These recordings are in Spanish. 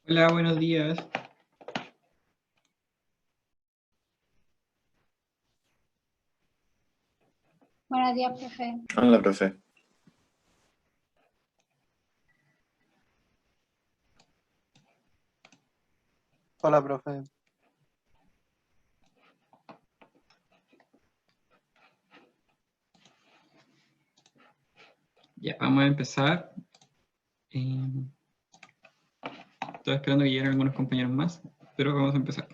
Hola, buenos días. Buenos días, profe. Hola, profe. Hola, profe. Ya, vamos a empezar. Estoy esperando que lleguen algunos compañeros más, pero vamos a empezar.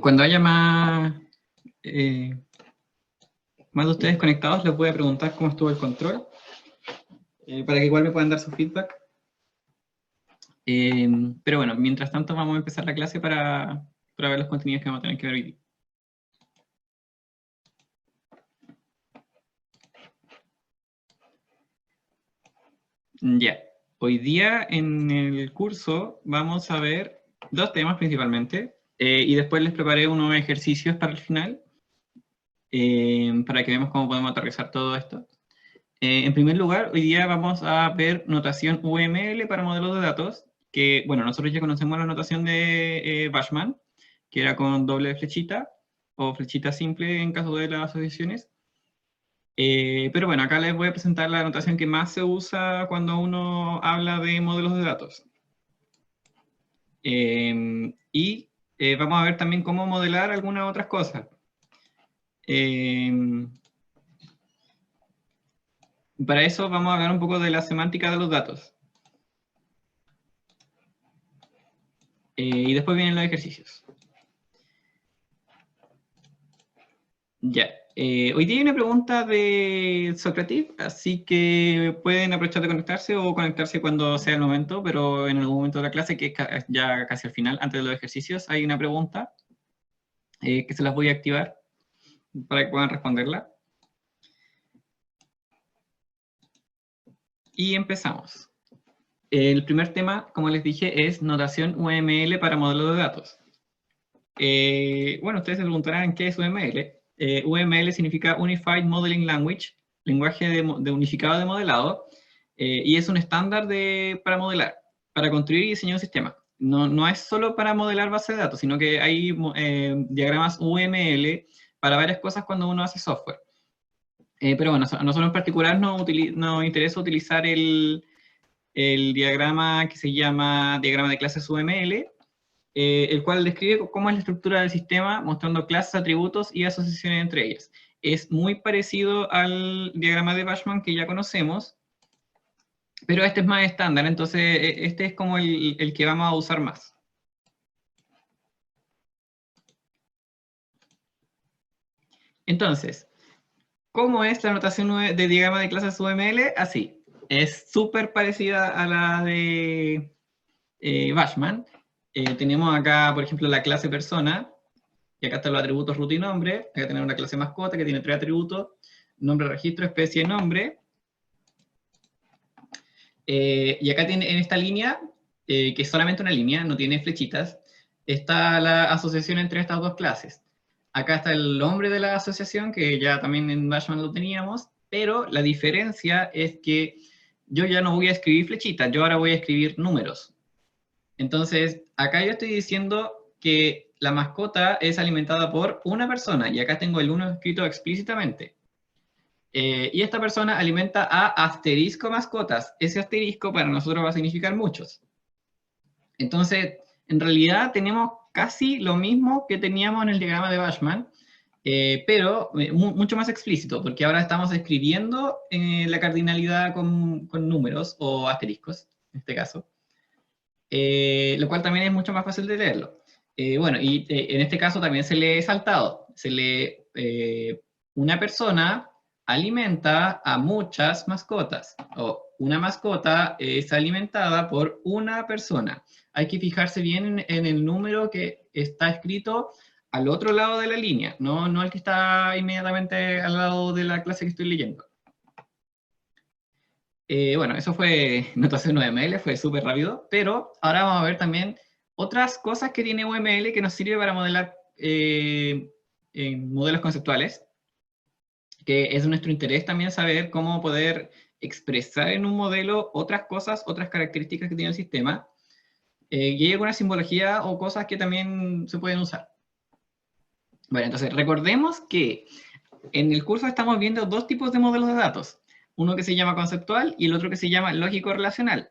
Cuando haya más de ustedes conectados, les voy a preguntar cómo estuvo el control, para que igual me puedan dar su feedback. Pero bueno, mientras tanto vamos a empezar la clase para ver los contenidos que vamos a tener que ver hoy día. Ya, hoy día en el curso vamos a ver dos temas principalmente, y después les preparé unos ejercicios para el final, para que veamos cómo podemos aterrizar todo esto. En primer lugar, hoy día vamos a ver notación UML para modelos de datos, que, bueno, nosotros ya conocemos la notación de Bashman, que era con doble flechita, o flechita simple en caso de las asociaciones. Pero bueno, acá les voy a presentar la notación que más se usa cuando uno habla de modelos de datos. Vamos a ver también cómo modelar algunas otras cosas. Para eso vamos a hablar un poco de la semántica de los datos. Y después vienen los ejercicios. Ya. Hoy día hay una pregunta de Socrative, así que pueden aprovechar de conectarse o conectarse cuando sea el momento, pero en algún momento de la clase, que es ya casi al final, antes de los ejercicios, hay una pregunta que se las voy a activar para que puedan responderla. Y empezamos. El primer tema, como les dije, es notación UML para modelos de datos. Bueno, ustedes se preguntarán qué es UML. UML significa Unified Modeling Language, lenguaje de unificado de modelado, y es un estándar para modelar, para construir y diseñar un sistema. No es solo para modelar bases de datos, sino que hay diagramas UML para varias cosas cuando uno hace software. Pero bueno, a nosotros en particular nos interesa utilizar el diagrama que se llama diagrama de clases UML, el cual describe cómo es la estructura del sistema, mostrando clases, atributos y asociaciones entre ellas. Es muy parecido al diagrama de Bashman que ya conocemos, pero este es más estándar, entonces este es como el que vamos a usar más. Entonces, ¿cómo es la notación de diagrama de clases UML? Así, es súper parecida a la de Bashman. Tenemos acá, por ejemplo, la clase persona, y acá están los atributos root y nombre. Acá tenemos una clase mascota que tiene 3 atributos: nombre, registro, especie, nombre. Y acá tiene en esta línea, que es solamente una línea, no tiene flechitas, está la asociación entre estas dos clases. Acá está el nombre de la asociación, que ya también en Bashman lo teníamos, pero la diferencia es que yo ya no voy a escribir flechitas, yo ahora voy a escribir números. Entonces, acá yo estoy diciendo que la mascota es alimentada por una persona, y acá tengo el 1 escrito explícitamente. Y esta persona alimenta a asterisco mascotas. Ese asterisco para nosotros va a significar muchos. Entonces, en realidad tenemos casi lo mismo que teníamos en el diagrama de Bashman, pero mucho más explícito, porque ahora estamos escribiendo la cardinalidad con números o asteriscos, en este caso. Lo cual también es mucho más fácil de leerlo. Bueno, y en este caso también se lee saltado. Se lee una persona alimenta a muchas mascotas, o una mascota es alimentada por una persona. Hay que fijarse bien en el número que está escrito al otro lado de la línea, no el que está inmediatamente al lado de la clase que estoy leyendo. Bueno, eso fue notación UML, fue súper rápido, pero ahora vamos a ver también otras cosas que tiene UML que nos sirve para modelar modelos conceptuales, que es de nuestro interés también saber cómo poder expresar en un modelo otras cosas, otras características que tiene el sistema, y hay alguna simbología o cosas que también se pueden usar. Bueno, entonces recordemos que en el curso estamos viendo dos tipos de modelos de datos, uno que se llama conceptual y el otro que se llama lógico-relacional.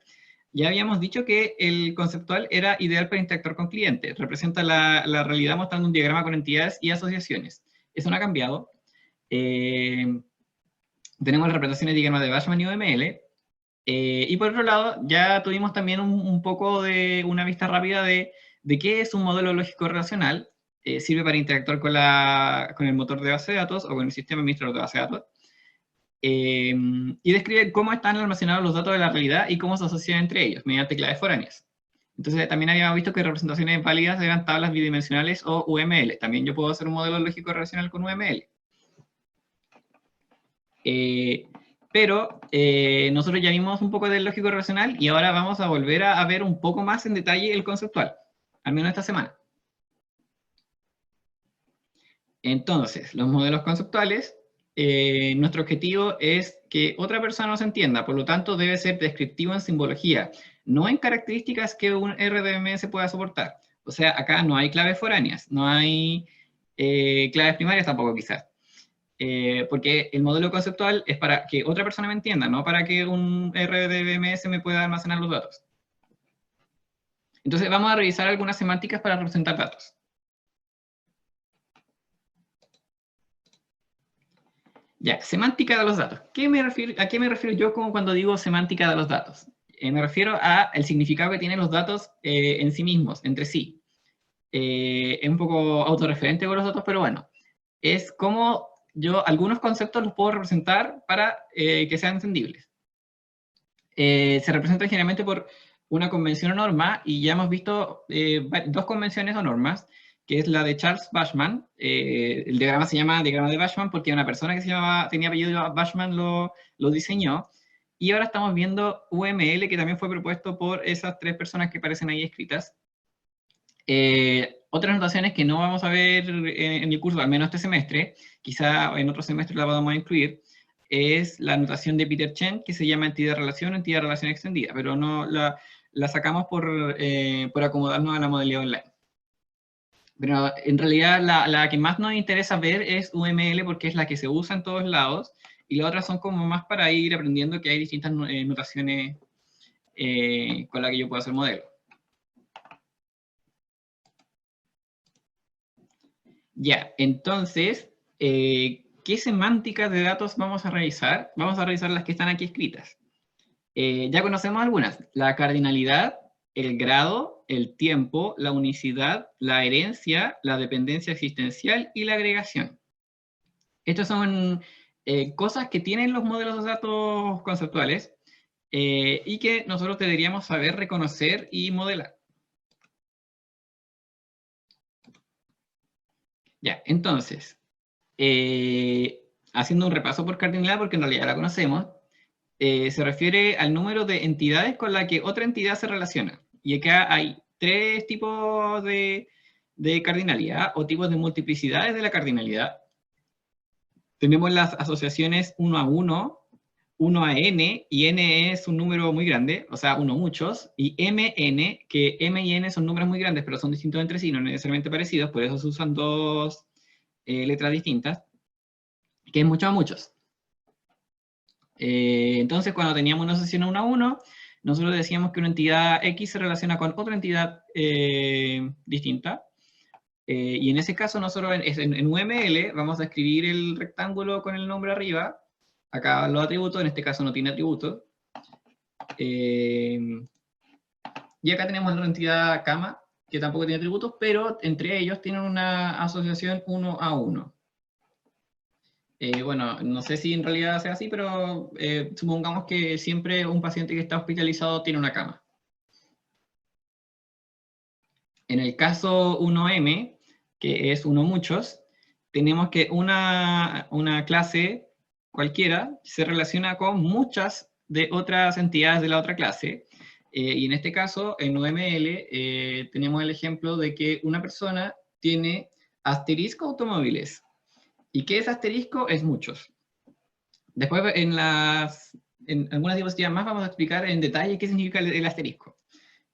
Ya habíamos dicho que el conceptual era ideal para interactuar con clientes, representa la realidad mostrando un diagrama con entidades y asociaciones. Eso no ha cambiado. Tenemos las representaciones de diagramas de Bashman y UML. Y por otro lado, ya tuvimos también un poco de una vista rápida de qué es un modelo lógico-relacional. Sirve para interactuar con el motor de base de datos o con el sistema administrador de base de datos. Y describe cómo están almacenados los datos de la realidad y cómo se asocian entre ellos, mediante claves foráneas. Entonces, también habíamos visto que representaciones válidas eran tablas bidimensionales o UML. También yo puedo hacer un modelo lógico-relacional con UML. Pero nosotros ya vimos un poco del lógico-relacional y ahora vamos a volver a ver un poco más en detalle el conceptual, al menos esta semana. Entonces, los modelos conceptuales, nuestro objetivo es que otra persona nos entienda, por lo tanto debe ser descriptivo en simbología, no en características que un RDBMS pueda soportar. O sea, acá no hay claves foráneas, no hay claves primarias tampoco quizás. Porque el modelo conceptual es para que otra persona me entienda, no para que un RDBMS me pueda almacenar los datos. Entonces vamos a revisar algunas semánticas para representar datos. Ya, semántica de los datos. ¿A qué me refiero yo cuando digo semántica de los datos? Me refiero al significado que tienen los datos en sí mismos, entre sí. Es un poco autorreferente con los datos, pero bueno. Es como yo algunos conceptos los puedo representar para que sean entendibles. Se representan generalmente por una convención o norma, y ya hemos visto dos convenciones o normas, que es la de Charles Bashman. El diagrama se llama diagrama de Bashman porque una persona que tenía apellido Bashman lo diseñó, y ahora estamos viendo UML, que también fue propuesto por esas tres personas que aparecen ahí escritas. Otras notaciones que no vamos a ver en el curso, al menos este semestre, quizá en otro semestre la podamos incluir, es la notación de Peter Chen, que se llama entidad-relación extendida, pero no la sacamos por acomodarnos a la modalidad online. Pero en realidad la que más nos interesa ver es UML porque es la que se usa en todos lados, y las otras son como más para ir aprendiendo que hay distintas notaciones con las que yo puedo hacer modelo. Ya, entonces, ¿qué semánticas de datos vamos a revisar? Vamos a revisar las que están aquí escritas. Ya conocemos algunas: la cardinalidad, el grado, el tiempo, la unicidad, la herencia, la dependencia existencial y la agregación. Estas son cosas que tienen los modelos de datos conceptuales y que nosotros deberíamos saber reconocer y modelar. Ya, entonces, haciendo un repaso por cardinalidad, porque en realidad la conocemos, se refiere al número de entidades con la que otra entidad se relaciona. Y acá hay tres tipos de cardinalidad o tipos de multiplicidades de la cardinalidad. Tenemos las asociaciones 1 a 1, 1 a n, y n es un número muy grande, o sea, 1 muchos, y mn, que m y n son números muy grandes, pero son distintos entre sí, no necesariamente parecidos, por eso se usan dos letras distintas, que es muchos a muchos. Entonces, cuando teníamos una asociación 1 a 1, nosotros decíamos que una entidad X se relaciona con otra entidad distinta. Y en ese caso, nosotros en UML vamos a escribir el rectángulo con el nombre arriba. Acá los atributos, en este caso no tiene atributos. Y acá tenemos la entidad cama, que tampoco tiene atributos, pero entre ellos tienen una asociación 1 a 1. Bueno, no sé si en realidad sea así, pero supongamos que siempre un paciente que está hospitalizado tiene una cama. En el caso 1M, que es 1 muchos, tenemos que una clase cualquiera se relaciona con muchas de otras entidades de la otra clase. Y en este caso, en UML, tenemos el ejemplo de que una persona tiene asterisco automóviles. ¿Y qué es asterisco? Es muchos. Después, en las en algunas diapositivas más vamos a explicar en detalle qué significa el asterisco.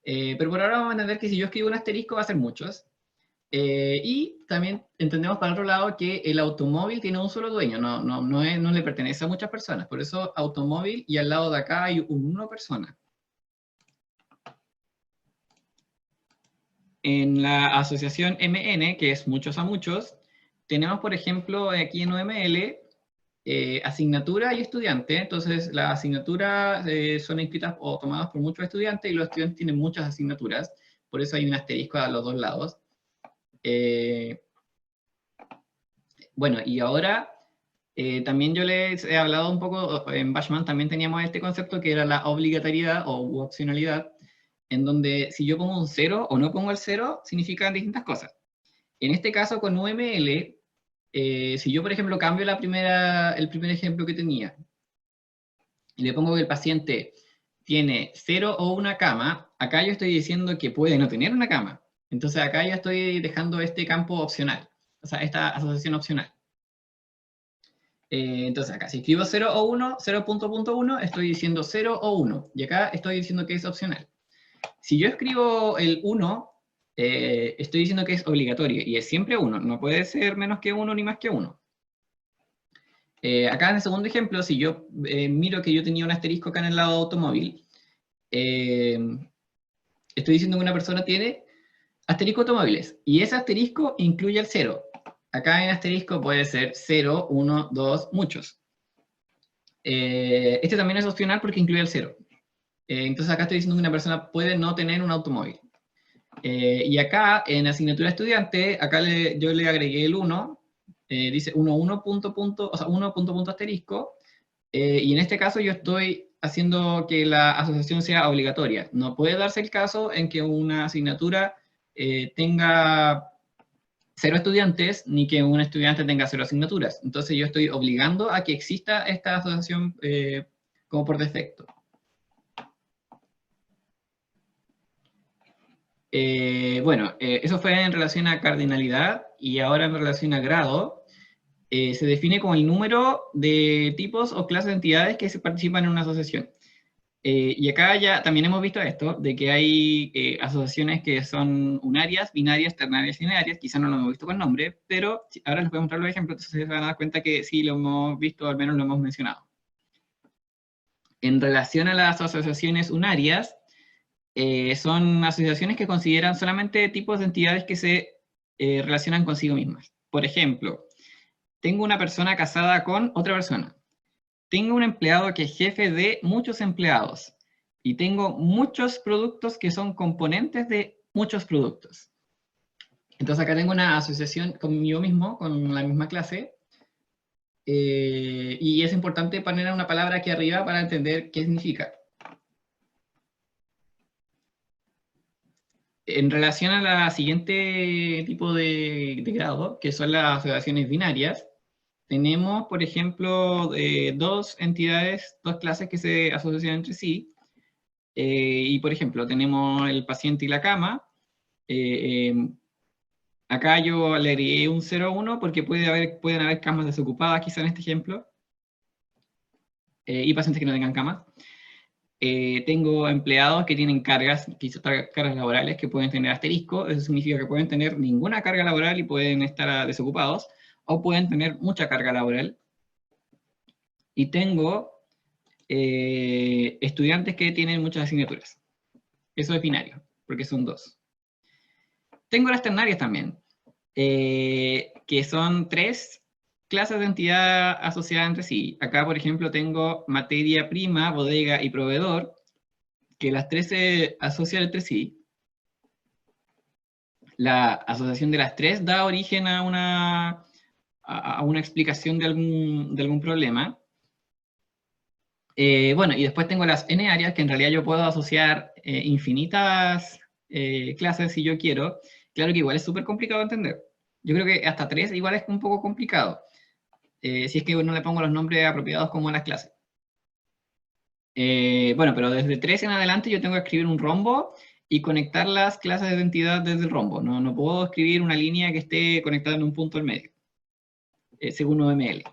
Pero por ahora vamos a entender que si yo escribo un asterisco va a ser muchos. Y también entendemos para otro lado que el automóvil tiene un solo dueño, no le pertenece a muchas personas. Por eso automóvil y al lado de acá hay una persona. En la asociación MN, que es muchos a muchos, tenemos, por ejemplo, aquí en UML, asignatura y estudiante. Entonces, las asignaturas son inscritas o tomadas por muchos estudiantes y los estudiantes tienen muchas asignaturas. Por eso hay un asterisco a los dos lados. Bueno, y ahora también yo les he hablado un poco, en Bashman también teníamos este concepto que era la obligatoriedad o opcionalidad, en donde si yo pongo un 0 o no pongo el 0, significan distintas cosas. En este caso con UML, si yo por ejemplo cambio el primer ejemplo que tenía, y le pongo que el paciente tiene 0 o una cama, acá yo estoy diciendo que puede no tener una cama. Entonces acá ya estoy dejando este campo opcional, o sea, esta asociación opcional. Entonces acá, si escribo 0 o 1, 0.1, estoy diciendo 0 o 1, y acá estoy diciendo que es opcional. Si yo escribo el 1, estoy diciendo que es obligatorio, y es siempre 1, no puede ser menos que 1 ni más que 1. Acá en el segundo ejemplo, si yo miro que yo tenía un asterisco acá en el lado de automóvil, estoy diciendo que una persona tiene asterisco automóviles, y ese asterisco incluye el 0. Acá en asterisco puede ser 0, 1, 2, muchos. Este también es opcional porque incluye el 0. Entonces acá estoy diciendo que una persona puede no tener un automóvil. Y acá en asignatura estudiante, acá yo le agregué el 1, dice 1, o sea, 1 asterisco, y en este caso yo estoy haciendo que la asociación sea obligatoria. No puede darse el caso en que una asignatura tenga 0 estudiantes, ni que un estudiante tenga 0 asignaturas. Entonces yo estoy obligando a que exista esta asociación como por defecto. Bueno, eso fue en relación a cardinalidad, y ahora en relación a grado, se define como el número de tipos o clases de entidades que se participan en una asociación. Y acá ya también hemos visto esto, de que hay asociaciones que son unarias, binarias, ternarias y linearias. Quizá no lo hemos visto con nombre, pero ahora les voy a mostrar los ejemplos, entonces se van a dar cuenta que sí lo hemos visto, al menos lo hemos mencionado. En relación a las asociaciones unarias, son asociaciones que consideran solamente tipos de entidades que se relacionan consigo mismas. Por ejemplo, tengo una persona casada con otra persona. Tengo un empleado que es jefe de muchos empleados. Y tengo muchos productos que son componentes de muchos productos. Entonces acá tengo una asociación conmigo mismo, con la misma clase. Y es importante poner una palabra aquí arriba para entender qué significa. En relación a la siguiente tipo de grado, que son las asociaciones binarias, tenemos, por ejemplo, dos entidades, dos clases que se asocian entre sí. Y, por ejemplo, tenemos el paciente y la cama. Acá yo le agregué un 0 a 1 porque pueden haber camas desocupadas, quizá en este ejemplo, y pacientes que no tengan camas. Tengo empleados que tienen cargas, quizás cargas laborales que pueden tener asterisco. Eso significa que pueden tener ninguna carga laboral y pueden estar desocupados, o pueden tener mucha carga laboral. Y tengo estudiantes que tienen muchas asignaturas. Eso es binario, porque son dos. Tengo las ternarias también, que son 3 clases de entidad asociadas entre sí. Acá, por ejemplo, tengo materia prima, bodega y proveedor, que las 3 se asocian entre sí. La asociación de las 3 da origen a una explicación de algún problema. Bueno, y después tengo las n áreas, que en realidad yo puedo asociar infinitas clases si yo quiero. Claro que igual es súper complicado de entender. Yo creo que hasta 3 igual es un poco complicado, si es que no le pongo los nombres apropiados como a las clases. Bueno, pero desde 3 en adelante yo tengo que escribir un rombo y conectar las clases de identidad desde el rombo. No puedo escribir una línea que esté conectada en un punto al medio, según UML.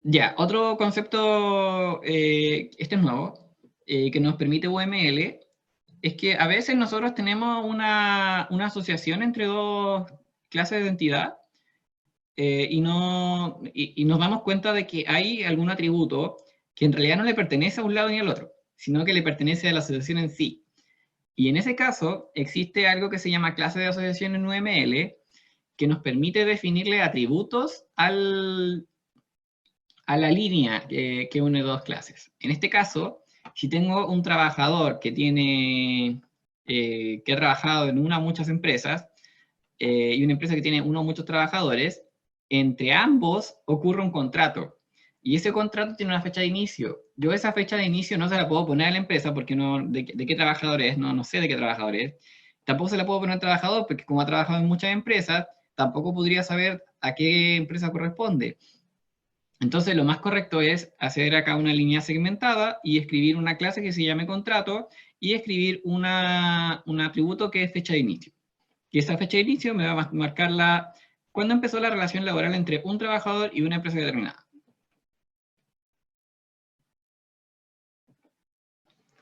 Ya, otro concepto, este es nuevo, que nos permite UML, es que a veces nosotros tenemos una asociación entre dos clases de entidad y nos damos cuenta de que hay algún atributo que en realidad no le pertenece a un lado ni al otro, sino que le pertenece a la asociación en sí. Y en ese caso existe algo que se llama clase de asociación en UML, que nos permite definirle atributos a la línea que une dos clases. En este caso, si tengo un trabajador que ha trabajado en una o muchas empresas, y una empresa que tiene uno o muchos trabajadores, entre ambos ocurre un contrato. Y ese contrato tiene una fecha de inicio. Yo esa fecha de inicio no se la puedo poner a la empresa porque no, de qué trabajador es, no sé de qué trabajador es. Tampoco se la puedo poner al trabajador porque como ha trabajado en muchas empresas, tampoco podría saber a qué empresa corresponde. Entonces, lo más correcto es hacer acá una línea segmentada y escribir una clase que se llame contrato y escribir un atributo que es fecha de inicio. Y esa fecha de inicio me va a marcar cuándo empezó la relación laboral entre un trabajador y una empresa determinada.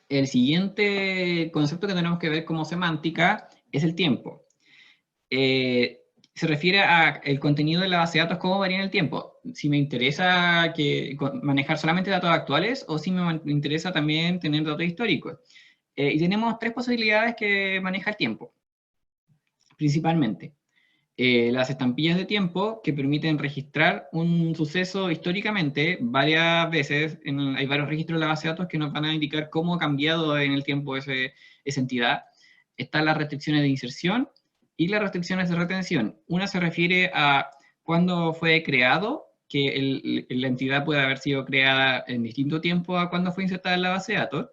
El siguiente concepto que tenemos que ver como semántica es el tiempo. Se refiere al contenido de la base de datos, cómo varía en el tiempo. Si me interesa manejar solamente datos actuales o si me interesa también tener datos históricos. Y tenemos tres posibilidades que maneja el tiempo, principalmente. Las estampillas de tiempo que permiten registrar un suceso históricamente varias veces. Hay varios registros de la base de datos que nos van a indicar cómo ha cambiado en el tiempo esa entidad. Están las restricciones de inserción y las restricciones de retención. Una se refiere a cuándo fue creado, que la entidad puede haber sido creada en distinto tiempo a cuando fue insertada en la base de datos.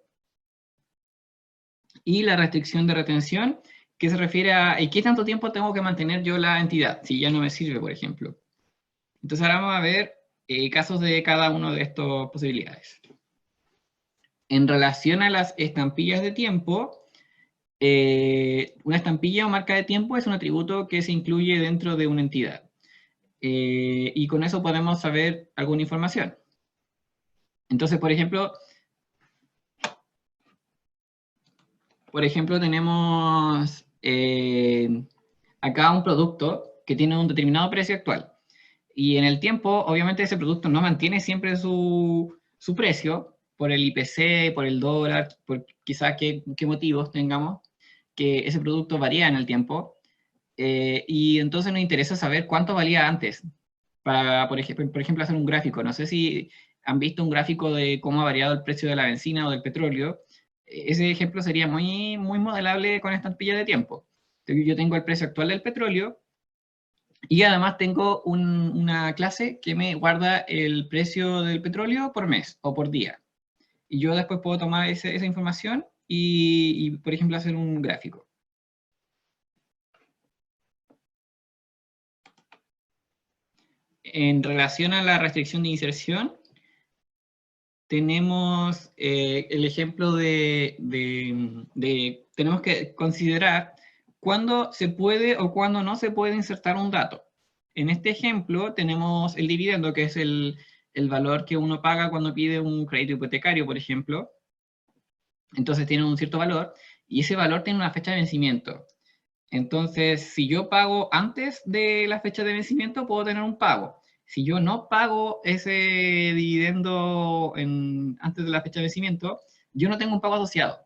Y la restricción de retención, que se refiere a qué tanto tiempo tengo que mantener yo la entidad, si ya no me sirve, por ejemplo. Entonces ahora vamos a ver casos de cada una de estas posibilidades. En relación a las estampillas de tiempo, una estampilla o marca de tiempo es un atributo que se incluye dentro de una entidad. Y con eso podemos saber alguna información. Entonces, por ejemplo, tenemos acá un producto que tiene un determinado precio actual. Y en el tiempo, obviamente, ese producto no mantiene siempre su precio por el IPC, por el dólar, por quizás qué motivos tengamos, que ese producto varía en el tiempo. Y entonces nos interesa saber cuánto valía antes, para, por ejemplo, hacer un gráfico. No sé si han visto un gráfico de cómo ha variado el precio de la benzina o del petróleo. Ese ejemplo sería muy, muy modelable con estampilla de tiempo. Entonces, yo tengo el precio actual del petróleo y además tengo una clase que me guarda el precio del petróleo por mes o por día. Y yo después puedo tomar esa información y, por ejemplo, hacer un gráfico. En relación a la restricción de inserción, tenemos el ejemplo tenemos que considerar cuándo se puede o cuándo no se puede insertar un dato. En este ejemplo tenemos el dividendo, que es el valor que uno paga cuando pide un crédito hipotecario, por ejemplo. Entonces tiene un cierto valor, y ese valor tiene una fecha de vencimiento. Entonces, si yo pago antes de la fecha de vencimiento, puedo tener un pago. Si yo no pago ese dividendo antes de la fecha de vencimiento, yo no tengo un pago asociado.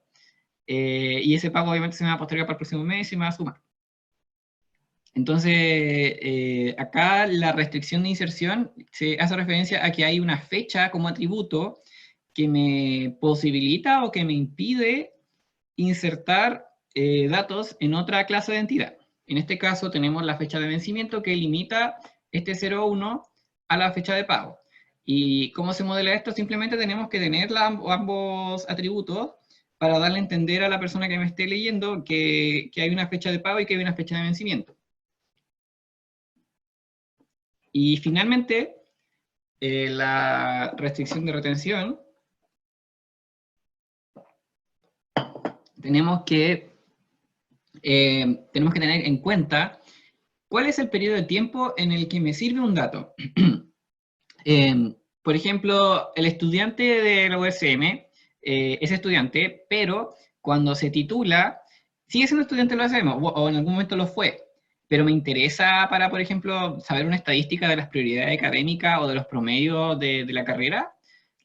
Y ese pago obviamente se me va a postergar para el próximo mes y me va a sumar. Entonces, acá la restricción de inserción se hace referencia a que hay una fecha como atributo que me posibilita o que me impide insertar datos en otra clase de entidad. En este caso tenemos la fecha de vencimiento que limita este 0,1 a la fecha de pago. ¿Y cómo se modela esto? Simplemente tenemos que tener ambos atributos para darle a entender a la persona que me esté leyendo que hay una fecha de pago y que hay una fecha de vencimiento. Y finalmente, la restricción de retención, tenemos que tener en cuenta cuál es el periodo de tiempo en el que me sirve un dato. por ejemplo, el estudiante de la USM es estudiante, pero cuando se titula, sigue siendo estudiante de la USM, o en algún momento lo fue, pero me interesa para, por ejemplo, saber una estadística de las prioridades académicas o de los promedios de la carrera.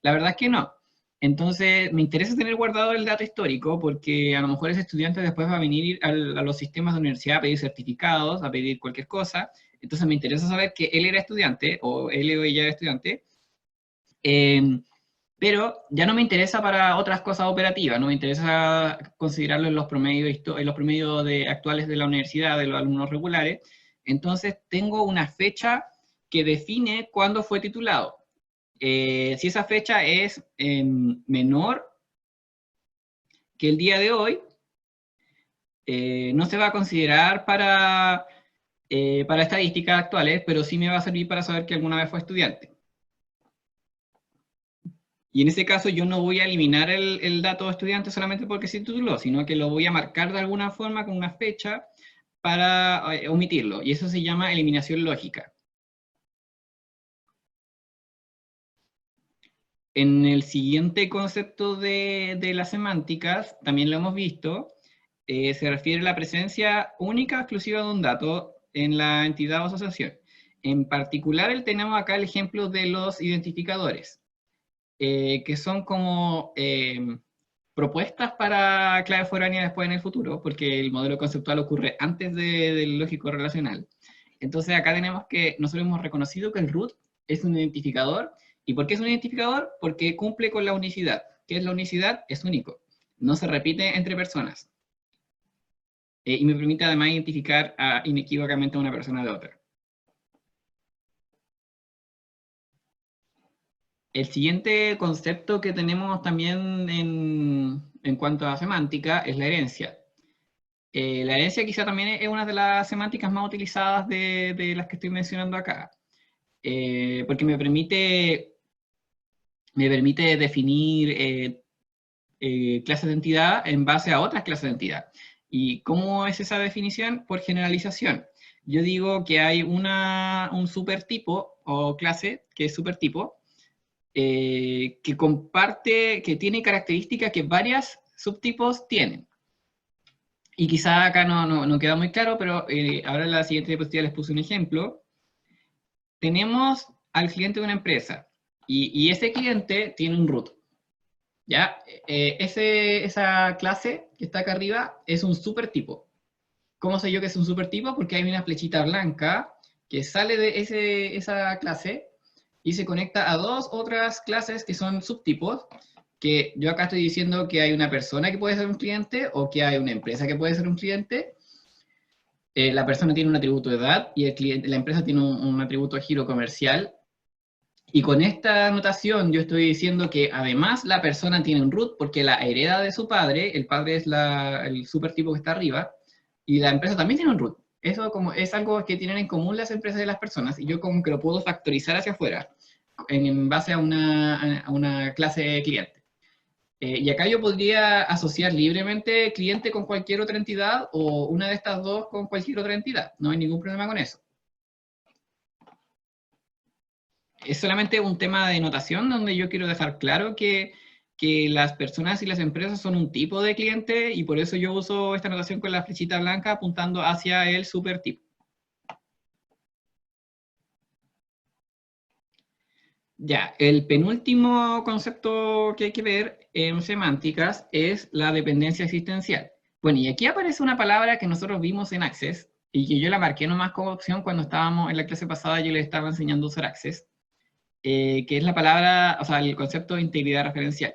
La verdad es que no. Entonces, me interesa tener guardado el dato histórico porque a lo mejor ese estudiante después va a venir a los sistemas de universidad a pedir certificados, a pedir cualquier cosa. Entonces, me interesa saber que él era estudiante o él o ella era estudiante. Eh, pero ya no me interesa para otras cosas operativas, no me interesa considerarlo en los promedios actuales de la universidad, de los alumnos regulares. Entonces, tengo una fecha que define cuándo fue titulado. Si esa fecha es menor que el día de hoy, no se va a considerar para estadísticas actuales, pero sí me va a servir para saber que alguna vez fue estudiante. Y en ese caso yo no voy a eliminar el dato de estudiante solamente porque se tituló, sino que lo voy a marcar de alguna forma con una fecha para omitirlo. Y eso se llama eliminación lógica. En el siguiente concepto de las semánticas, también lo hemos visto, se refiere a la presencia única exclusiva de un dato en la entidad o asociación. En particular, tenemos acá el ejemplo de los identificadores, que son como propuestas para clave foránea después en el futuro, porque el modelo conceptual ocurre antes del lógico relacional. Entonces acá tenemos que nosotros hemos reconocido que el root es un identificador. ¿Y por qué es un identificador? Porque cumple con la unicidad. ¿Qué es la unicidad? Es único. No se repite entre personas. Y me permite además identificar inequívocamente a una persona de otra. El siguiente concepto que tenemos también en cuanto a semántica es la herencia. La herencia quizá también es una de las semánticas más utilizadas de las que estoy mencionando acá. Porque me permite definir clases de entidad en base a otras clases de entidad. ¿Y cómo es esa definición? Por generalización. Yo digo que hay un supertipo o clase que es supertipo, que tiene características que varias subtipos tienen. Y quizá acá no queda muy claro, pero ahora en la siguiente diapositiva les puse un ejemplo. Tenemos al cliente de una empresa, y ese cliente tiene un root. ¿Ya? Esa clase que está acá arriba es un supertipo. ¿Cómo sé yo que es un supertipo? Porque hay una flechita blanca que sale de esa clase y se conecta a dos otras clases que son subtipos, que yo acá estoy diciendo que hay una persona que puede ser un cliente o que hay una empresa que puede ser un cliente. La persona tiene un atributo de edad y la empresa tiene un atributo de giro comercial. Y con esta anotación yo estoy diciendo que además la persona tiene un root porque la hereda de su padre, el padre es el supertipo que está arriba, y la empresa también tiene un root. Eso es algo que tienen en común las empresas y las personas, y yo como que lo puedo factorizar hacia afuera, en base a una clase cliente. Y acá yo podría asociar libremente cliente con cualquier otra entidad, o una de estas dos con cualquier otra entidad. No hay ningún problema con eso. Es solamente un tema de notación donde yo quiero dejar claro que las personas y las empresas son un tipo de cliente y por eso yo uso esta notación con la flechita blanca apuntando hacia el supertipo. Ya, el penúltimo concepto que hay que ver en semánticas es la dependencia existencial. Bueno, y aquí aparece una palabra que nosotros vimos en Access y que yo la marqué nomás como opción cuando estábamos en la clase pasada, yo les estaba enseñando a usar Access. Que es la palabra, o sea, el concepto de integridad referencial.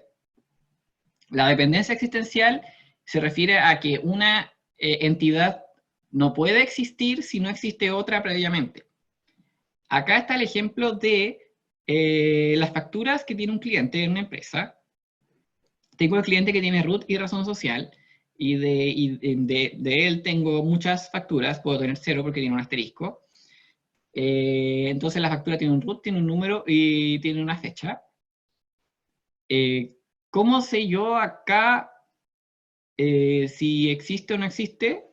La dependencia existencial se refiere a que una entidad no puede existir si no existe otra previamente. Acá está el ejemplo de las facturas que tiene un cliente en una empresa. Tengo el cliente que tiene root y razón social, y de él tengo muchas facturas, puedo tener 0 porque tiene un asterisco. Entonces la factura tiene un root, tiene un número y tiene una fecha. ¿Cómo sé yo acá si existe o no existe?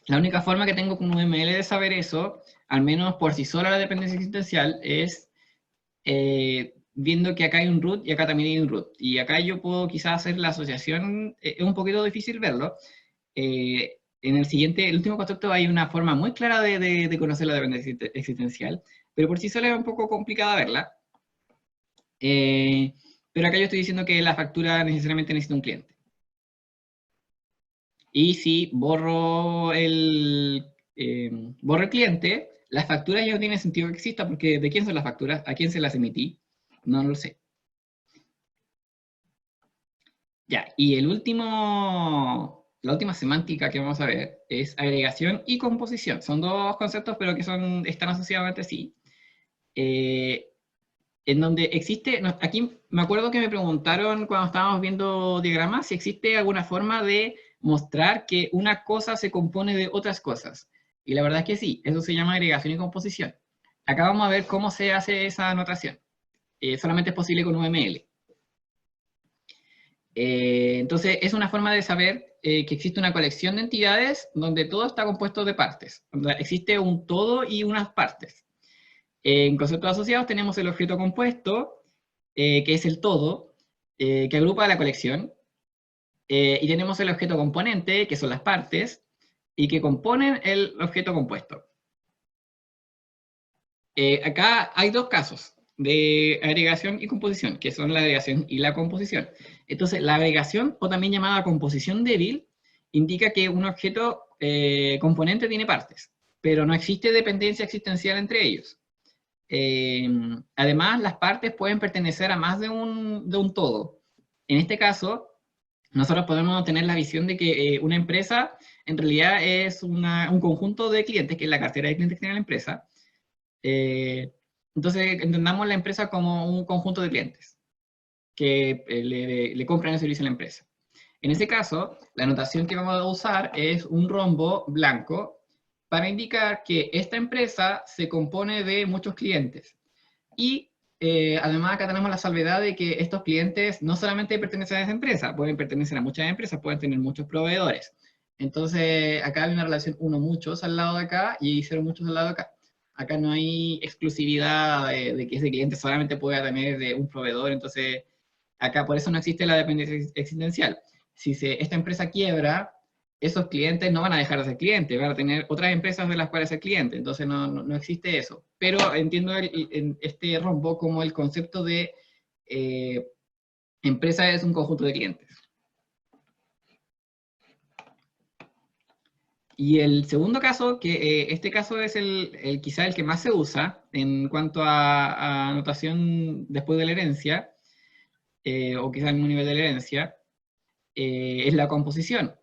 La única forma que tengo como ML de saber eso, al menos por sí sola la dependencia existencial, es viendo que acá hay un root y acá también hay un root. Y acá yo puedo quizás hacer la asociación, es un poquito difícil verlo. En el último concepto hay una forma muy clara de conocer la dependencia existencial, pero por sí sola es un poco complicada verla. Pero acá yo estoy diciendo que la factura necesariamente necesita un cliente. Y si borro borro el cliente, las facturas ya no tienen sentido que exista, porque ¿de quién son las facturas? ¿A quién se las emití? No lo sé. Ya, y la última semántica que vamos a ver es agregación y composición. Son dos conceptos, pero que están asociados entre sí. En donde existe, aquí me acuerdo que me preguntaron cuando estábamos viendo diagramas si existe alguna forma de mostrar que una cosa se compone de otras cosas. Y la verdad es que sí, eso se llama agregación y composición. Acá vamos a ver cómo se hace esa anotación. Solamente es posible con UML. Entonces, es una forma de saber que existe una colección de entidades donde todo está compuesto de partes. Donde existe un todo y unas partes. En conceptos asociados tenemos el objeto compuesto, que es el todo, que agrupa la colección, y tenemos el objeto componente, que son las partes, y que componen el objeto compuesto. Acá hay dos casos de agregación y composición, que son la agregación y la composición. Entonces, la agregación, o también llamada composición débil, indica que un objeto componente tiene partes, pero no existe dependencia existencial entre ellos. Además, las partes pueden pertenecer a más de un todo. En este caso, nosotros podemos tener la visión de que una empresa en realidad es un conjunto de clientes, que es la cartera de clientes que tiene la empresa. Entonces, entendamos la empresa como un conjunto de clientes que le compran el servicio a la empresa. En ese caso, la notación que vamos a usar es un rombo blanco para indicar que esta empresa se compone de muchos clientes. Y además acá tenemos la salvedad de que estos clientes no solamente pertenecen a esa empresa, pueden pertenecer a muchas empresas, pueden tener muchos proveedores. Entonces acá hay una relación 1 muchos al lado de acá y 0 muchos al lado de acá. Acá no hay exclusividad de que ese cliente solamente pueda tener de un proveedor, entonces acá por eso no existe la dependencia existencial. Si esta empresa quiebra, esos clientes no van a dejar de ser clientes, van a tener otras empresas de las cuales ser cliente, entonces no existe eso. Pero entiendo este rombo como el concepto de empresa es un conjunto de clientes. Y el segundo caso, que este caso es quizá el que más se usa en cuanto a anotación después de la herencia, o quizá en un nivel de la herencia, es la composición.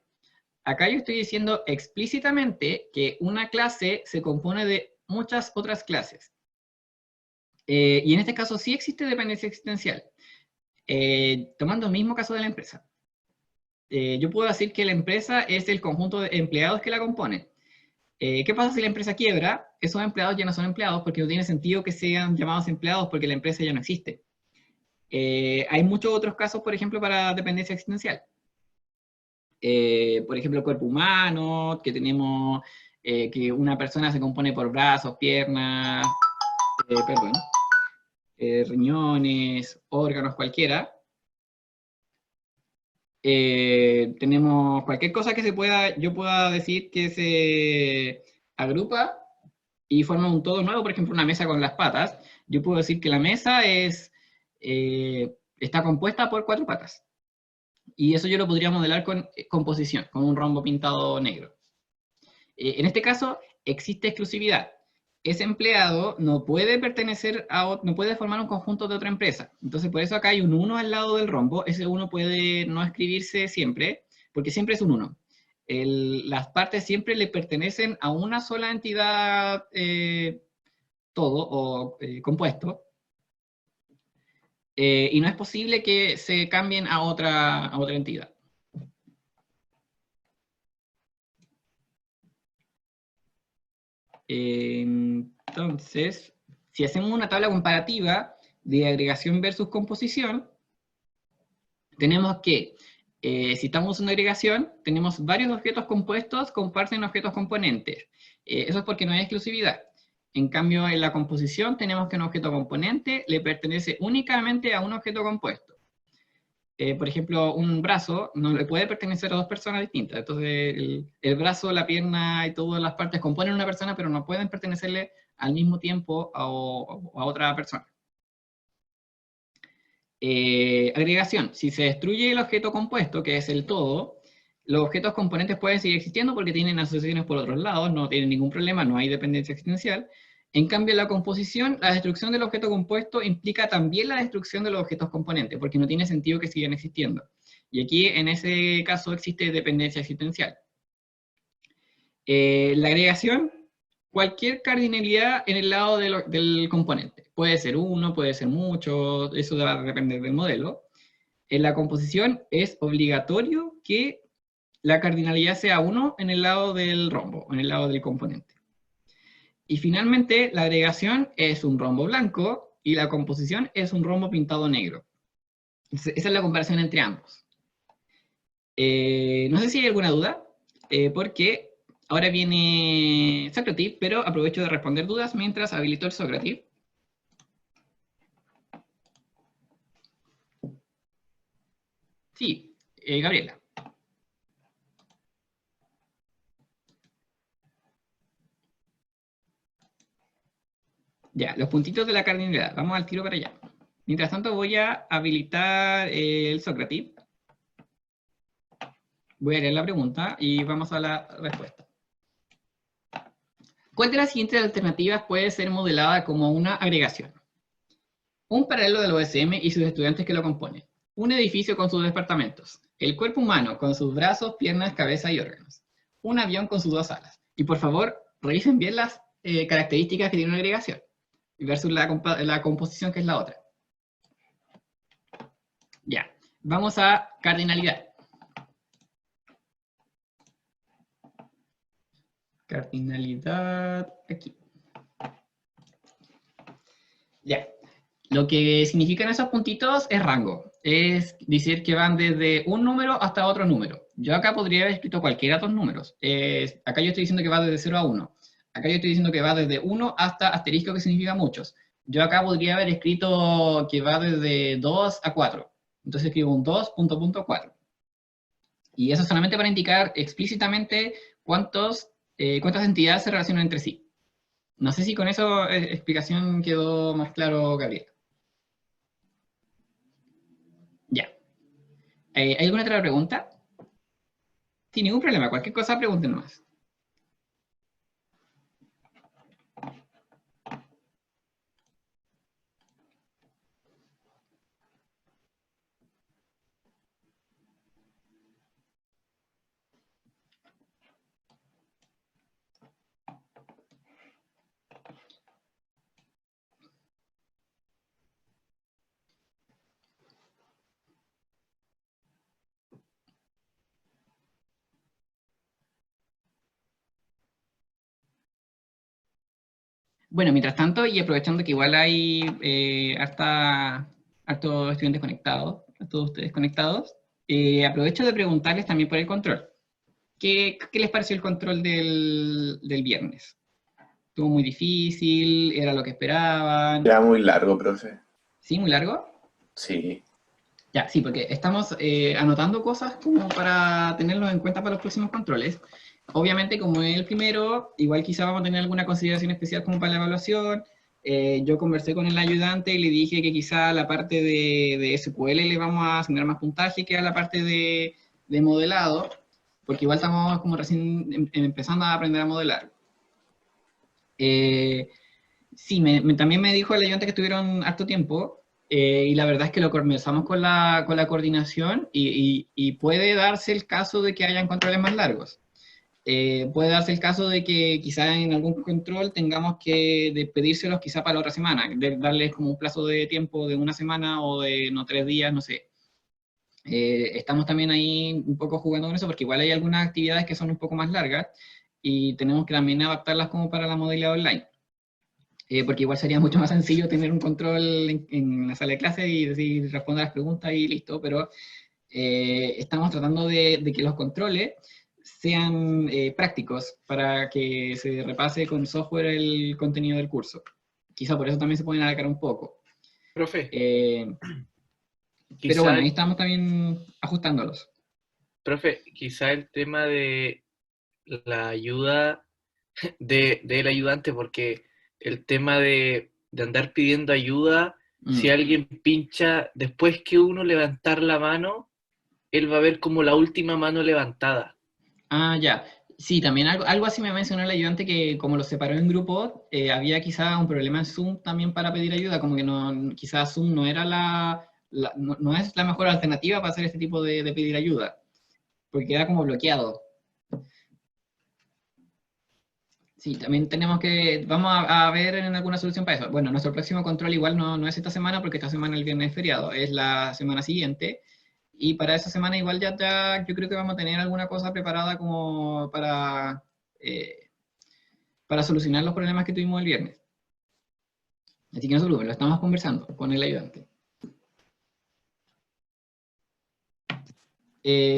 Acá yo estoy diciendo explícitamente que una clase se compone de muchas otras clases. Y en este caso sí existe dependencia existencial. Tomando el mismo caso de la empresa. Yo puedo decir que la empresa es el conjunto de empleados que la componen. ¿Qué pasa si la empresa quiebra? Esos empleados ya no son empleados porque no tiene sentido que sean llamados empleados porque la empresa ya no existe. Hay muchos otros casos, por ejemplo, para dependencia existencial. Por ejemplo, el cuerpo humano, que tenemos que una persona se compone por brazos, piernas, riñones, órganos, cualquiera. Tenemos cualquier cosa que yo pueda decir que se agrupa y forma un todo nuevo, por ejemplo, una mesa con las patas. Yo puedo decir que la mesa está compuesta por 4 patas. Y eso yo lo podría modelar con composición, con un rombo pintado negro. En este caso, existe exclusividad. Ese empleado no puede no puede formar un conjunto de otra empresa. Entonces, por eso acá hay un 1 al lado del rombo. Ese 1 puede no escribirse siempre, porque siempre es un 1. Las partes siempre le pertenecen a una sola entidad, todo o compuesto. Y no es posible que se cambien a otra entidad. Entonces, si hacemos una tabla comparativa de agregación versus composición, tenemos que, si estamos en una agregación, tenemos varios objetos compuestos comparten objetos componentes. Eso es porque no hay exclusividad. En cambio, en la composición tenemos que un objeto componente le pertenece únicamente a un objeto compuesto. Por ejemplo, un brazo no le puede pertenecer a dos personas distintas. Entonces, el brazo, la pierna y todas las partes componen una persona, pero no pueden pertenecerle al mismo tiempo a otra persona. Agregación. Si se destruye el objeto compuesto, que es el todo, los objetos componentes pueden seguir existiendo porque tienen asociaciones por otros lados, no tienen ningún problema, no hay dependencia existencial. En cambio, en la composición, la destrucción del objeto compuesto implica también la destrucción de los objetos componentes, porque no tiene sentido que sigan existiendo. Y aquí, en ese caso, existe dependencia existencial. La agregación, cualquier cardinalidad en el lado del componente. Puede ser uno, puede ser mucho, eso va a depender del modelo. En la composición es obligatorio que la cardinalidad sea 1 en el lado del rombo, en el lado del componente. Y finalmente, la agregación es un rombo blanco y la composición es un rombo pintado negro. Esa es la comparación entre ambos. No sé si hay alguna duda, porque ahora viene Socrative, pero aprovecho de responder dudas mientras habilito el Socrative. Sí, Gabriela. Ya, los puntitos de la cardinalidad. Vamos al tiro para allá. Mientras tanto voy a habilitar el Socrative. Voy a leer la pregunta y vamos a la respuesta. ¿Cuál de las siguientes alternativas puede ser modelada como una agregación? Un paralelo del OSM y sus estudiantes que lo componen. Un edificio con sus departamentos. El cuerpo humano con sus brazos, piernas, cabeza y órganos. Un avión con sus dos alas. Y por favor, revisen bien las características que tiene una agregación versus la composición, que es la otra. Ya, vamos a cardinalidad. Cardinalidad, aquí. Ya, lo que significan esos puntitos es rango. Es decir que van desde un número hasta otro número. Yo acá podría haber escrito cualquiera de los números. Acá yo estoy diciendo que va desde 0 a 1. Acá yo estoy diciendo que va desde 1 hasta asterisco, que significa muchos. Yo acá podría haber escrito que va desde 2 a 4. Entonces escribo un 2, punto, punto, 4. Y eso solamente para indicar explícitamente cuántas entidades se relacionan entre sí. No sé si con esa explicación quedó más claro, Gabriel. Ya. ¿Hay alguna otra pregunta? Sin ningún problema, cualquier cosa pregunten más. Bueno, mientras tanto, y aprovechando que igual hay hartos estudiantes conectados, a todos ustedes conectados, aprovecho de preguntarles también por el control. ¿Qué les pareció el control del viernes? ¿Estuvo muy difícil? ¿Era lo que esperaban? Era muy largo, profe. ¿Sí? ¿Muy largo? Sí. Ya, sí, porque estamos anotando cosas como para tenerlos en cuenta para los próximos controles. Obviamente, como es el primero, igual quizá vamos a tener alguna consideración especial como para la evaluación. Yo conversé con el ayudante y le dije que quizá la parte de SQL le vamos a asignar más puntaje que a la parte de modelado, porque igual estamos como recién empezando a aprender a modelar. Sí, también me dijo el ayudante que estuvieron harto tiempo, y la verdad es que lo conversamos con la coordinación y puede darse el caso de que hayan controles más largos. Puede darse el caso de que quizá en algún control tengamos que pedírselos quizá para la otra semana, darles como un plazo de tiempo de una semana o de 3 días, no sé. Estamos también ahí un poco jugando con eso porque igual hay algunas actividades que son un poco más largas y tenemos que también adaptarlas como para la modalidad online. Porque igual sería mucho más sencillo tener un control en la sala de clase y decir, responde a las preguntas y listo, pero estamos tratando de que los controles sean prácticos para que se repase con software el contenido del curso. Quizá por eso también se pueden alargar un poco. Profe, Pero bueno, quizá, ahí estamos también ajustándolos. profe, quizá el tema de la ayuda del ayudante, porque el tema de andar pidiendo ayuda, si alguien pincha, después que uno levantar la mano, él va a ver como la última mano levantada. Ah, ya. Sí, también algo así me mencionó el ayudante que como los separó en grupos, había quizá un problema en Zoom también para pedir ayuda, como que no, quizás Zoom no era no es la mejor alternativa para hacer este tipo de pedir ayuda, porque queda como bloqueado. Sí, también vamos a ver en alguna solución para eso. Bueno, nuestro próximo control igual no es esta semana, porque esta semana el viernes es feriado, es la semana siguiente. Y para esa semana igual yo creo que vamos a tener alguna cosa preparada como para solucionar los problemas que tuvimos el viernes. Así que no se preocupen, lo estamos conversando con el ayudante.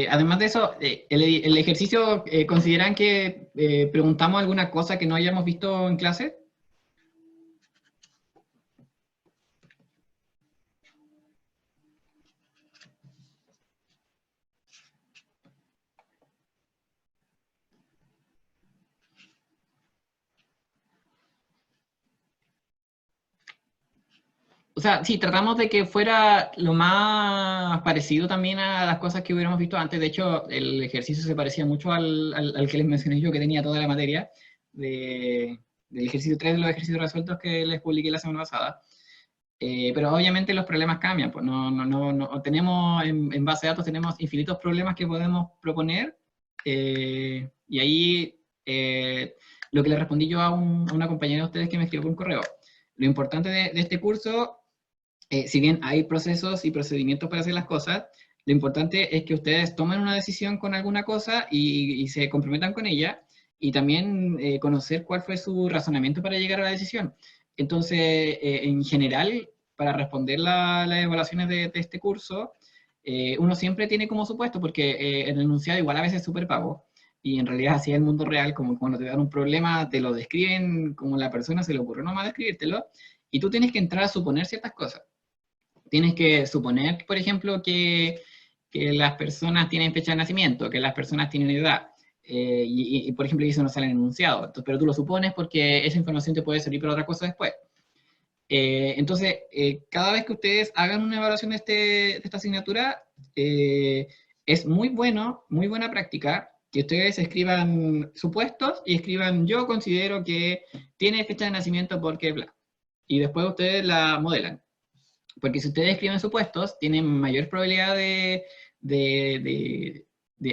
Además de eso, el ejercicio, ¿consideran que preguntamos alguna cosa que no hayamos visto en clase? O sea, sí, tratamos de que fuera lo más parecido también a las cosas que hubiéramos visto antes. De hecho, el ejercicio se parecía mucho al que les mencioné yo, que tenía toda la materia, del ejercicio 3 de los ejercicios resueltos que les publiqué la semana pasada. Pero obviamente los problemas cambian, pues no tenemos, en base de datos tenemos infinitos problemas que podemos proponer, y ahí lo que le respondí yo a una compañera de ustedes que me escribió por un correo. Lo importante de este curso, si bien hay procesos y procedimientos para hacer las cosas, lo importante es que ustedes tomen una decisión con alguna cosa y se comprometan con ella, y también conocer cuál fue su razonamiento para llegar a la decisión. Entonces, en general, para responder las evaluaciones de este curso, uno siempre tiene como supuesto, porque el enunciado igual a veces es súper pago, y en realidad así es el mundo real, como cuando te dan un problema, te lo describen como la persona se le ocurrió nomás describírtelo, y tú tienes que entrar a suponer ciertas cosas. Tienes que suponer, por ejemplo, que las personas tienen fecha de nacimiento, que las personas tienen edad, y, por ejemplo, eso no sale en el enunciado, pero tú lo supones porque esa información te puede servir para otra cosa después. Entonces, cada vez que ustedes hagan una evaluación de esta asignatura, es muy buena práctica que ustedes escriban supuestos y escriban yo considero que tiene fecha de nacimiento porque bla. Y después ustedes la modelan. Porque si ustedes escriben supuestos, tienen mayor probabilidad de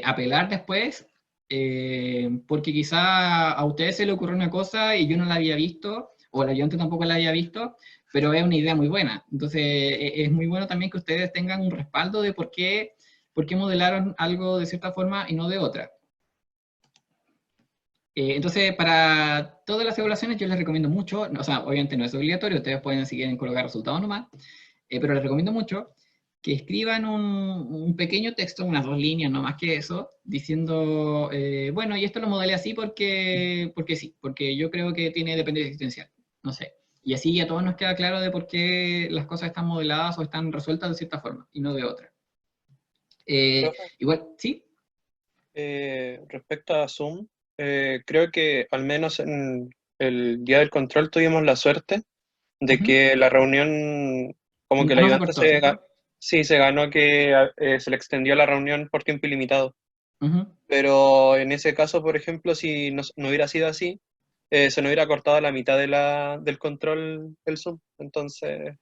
apelar después, porque quizá a ustedes se le ocurrió una cosa y yo no la había visto, o la ayudante tampoco la había visto, pero es una idea muy buena. Entonces, es muy bueno también que ustedes tengan un respaldo de por qué modelaron algo de cierta forma y no de otra. Entonces, para todas las evaluaciones yo les recomiendo mucho, o sea, obviamente no es obligatorio, ustedes pueden si quieren colocar resultados nomás, pero les recomiendo mucho que escriban un pequeño texto, unas 2 líneas, no más que eso, diciendo, bueno, y esto lo modelé así porque sí, porque yo creo que tiene dependencia existencial, no sé. Y así a todos nos queda claro de por qué las cosas están modeladas o están resueltas de cierta forma y no de otra. Profe, Igual, ¿sí? respecto a Zoom, creo que al menos en el día del control tuvimos la suerte de Ujú. que la reunión, como que el No se ayudante cortó, ¿cierto? sí, se ganó que se le extendió la reunión por tiempo ilimitado. Ujú. Pero en ese caso, por ejemplo, si no hubiera sido así, se nos hubiera cortado la mitad del control del Zoom. Entonces,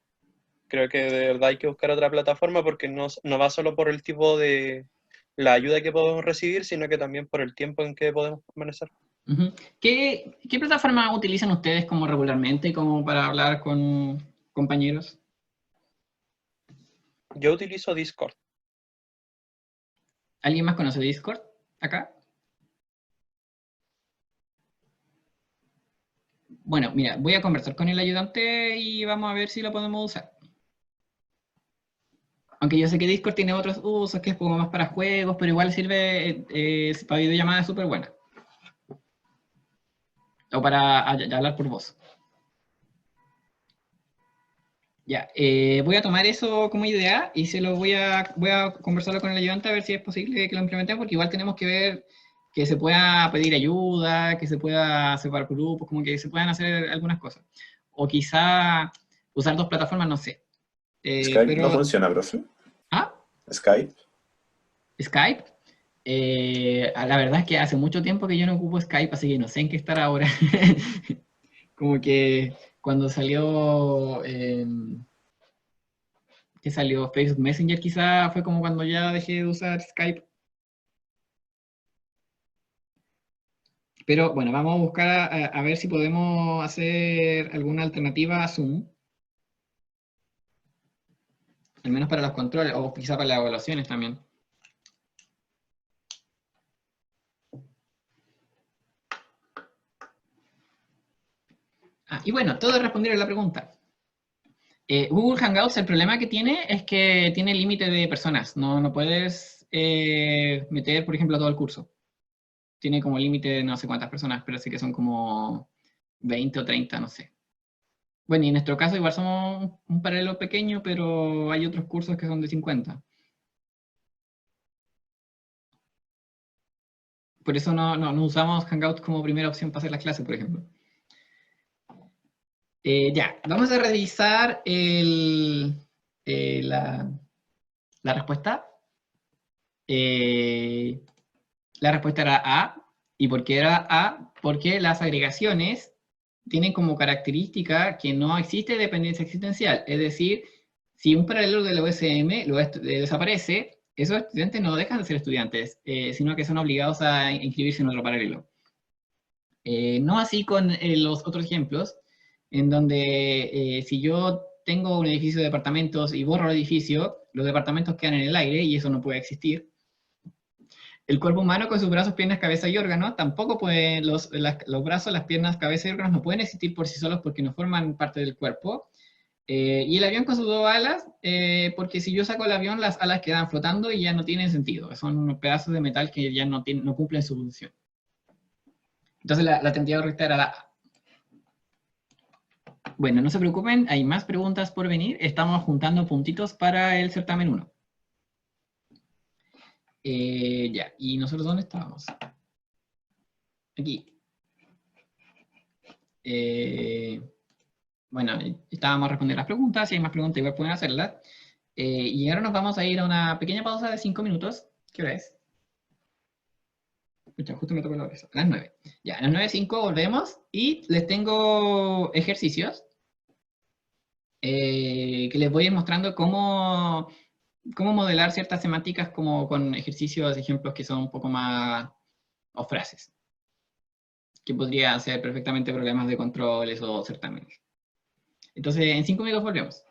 creo que de verdad hay que buscar otra plataforma porque no va solo por el tipo de la ayuda que podemos recibir, sino que también por el tiempo en que podemos permanecer. Ujú. ¿Qué plataforma utilizan ustedes como regularmente como para hablar con compañeros? Yo utilizo Discord. ¿Alguien más conoce Discord acá? Bueno, mira, voy a conversar con el ayudante y vamos a ver si lo podemos usar. Aunque yo sé que Discord tiene otros usos, que es como más para juegos, pero igual sirve, para videollamadas es súper buena. O para hablar por voz. Ya, voy a tomar eso como idea y voy a conversarlo con el ayudante a ver si es posible que lo implementemos, porque igual tenemos que ver que se pueda pedir ayuda, que se pueda separar grupos, como que se puedan hacer algunas cosas. O quizá usar dos plataformas, no sé. Skype no Pero, funciona, profe. ¿ah? Skype. Skype. La verdad es que hace mucho tiempo que yo no ocupo Skype, así que no sé en qué estar ahora. Como que cuando salió, que salió Facebook Messenger, quizá fue como cuando ya dejé de usar Skype. Pero bueno, vamos a buscar a ver si podemos hacer alguna alternativa a Zoom, al menos para los controles, o quizá para las evaluaciones también. Y bueno, todo es responder a la pregunta. Google Hangouts, el problema que tiene es que tiene límite de personas. No puedes meter, por ejemplo, todo el curso. Tiene como límite de no sé cuántas personas, pero sí que son como 20 o 30, no sé. Bueno, y en nuestro caso igual somos un paralelo pequeño, pero hay otros cursos que son de 50. Por eso no usamos Hangouts como primera opción para hacer las clases, por ejemplo. Ya, vamos a revisar la respuesta. Eh, la respuesta era A. ¿Y por qué era A? Porque las agregaciones tienen como característica que no existe dependencia existencial. Es decir, si un paralelo de la USM desaparece, esos estudiantes no dejan de ser estudiantes, sino que son obligados a inscribirse en otro paralelo. No así con los otros ejemplos, en donde si yo tengo un edificio de departamentos y borro el edificio, los departamentos quedan en el aire y eso no puede existir. El cuerpo humano con sus brazos, piernas, cabeza y órganos, tampoco pueden, los brazos, las piernas, cabeza y órganos no pueden existir por sí solos porque no forman parte del cuerpo. Y el avión con sus dos alas, porque si yo saco el avión, las alas quedan flotando y ya no tienen sentido. Son unos pedazos de metal que ya no cumplen su función. Entonces la alternativa correcta era la A. Bueno, no se preocupen, hay más preguntas por venir. Estamos juntando puntitos para el certamen 1. Ya, ¿y nosotros dónde estábamos? Aquí. Bueno, estábamos respondiendo las preguntas, si hay más preguntas igual pueden hacerlas. Y ahora nos vamos a ir a una pequeña pausa de 5 minutos. ¿Qué hora es? Escucha, justo me tocó la hora. A las 9. Ya, a las 9:05 volvemos y les tengo ejercicios que les voy a ir mostrando cómo modelar ciertas semánticas como con ejercicios, ejemplos que son un poco más, o frases, que podrían ser perfectamente problemas de controles o certámenes. Entonces, en 5 minutos volvemos.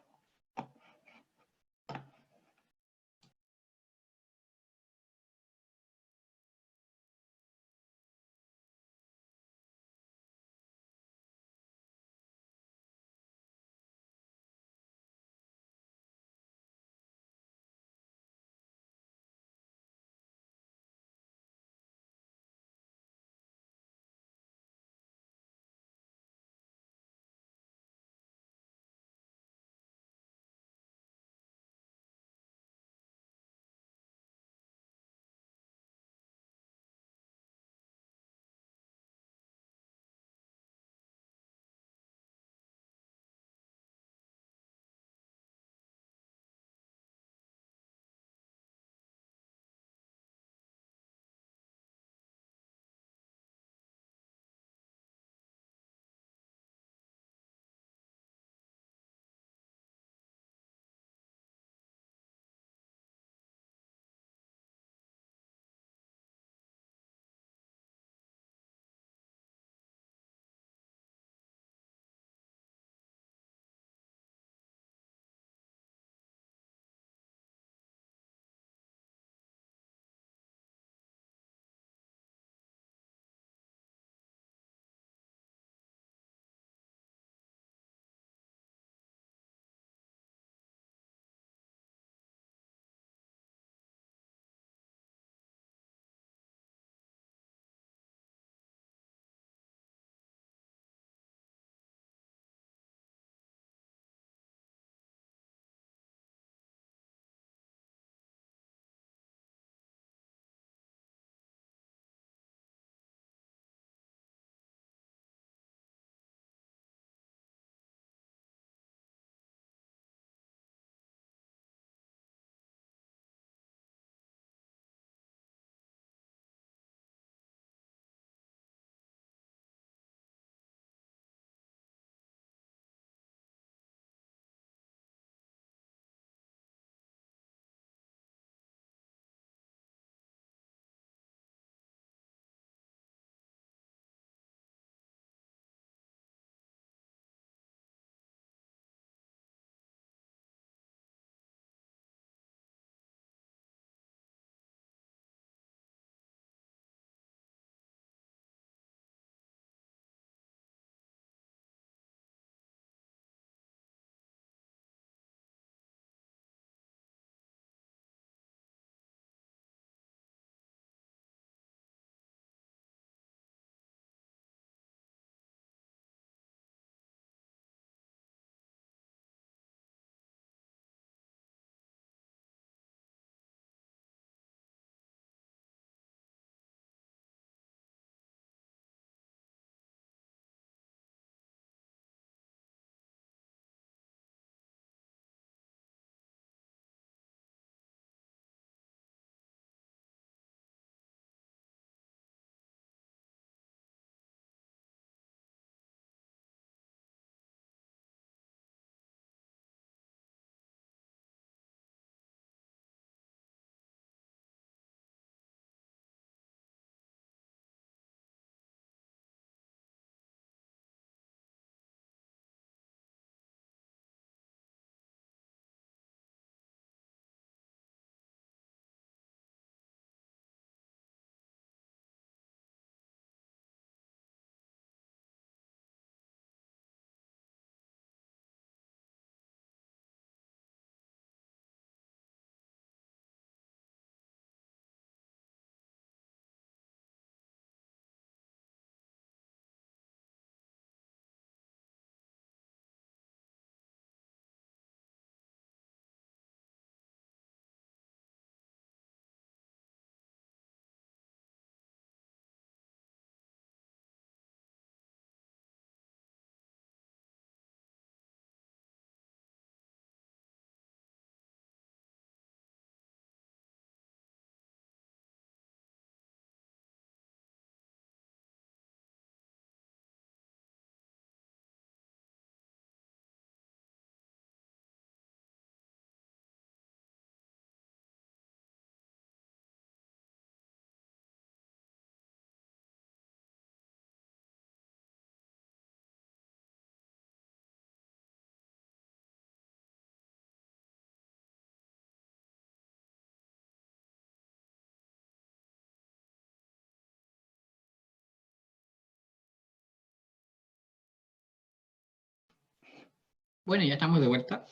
Bueno, ya estamos de vuelta.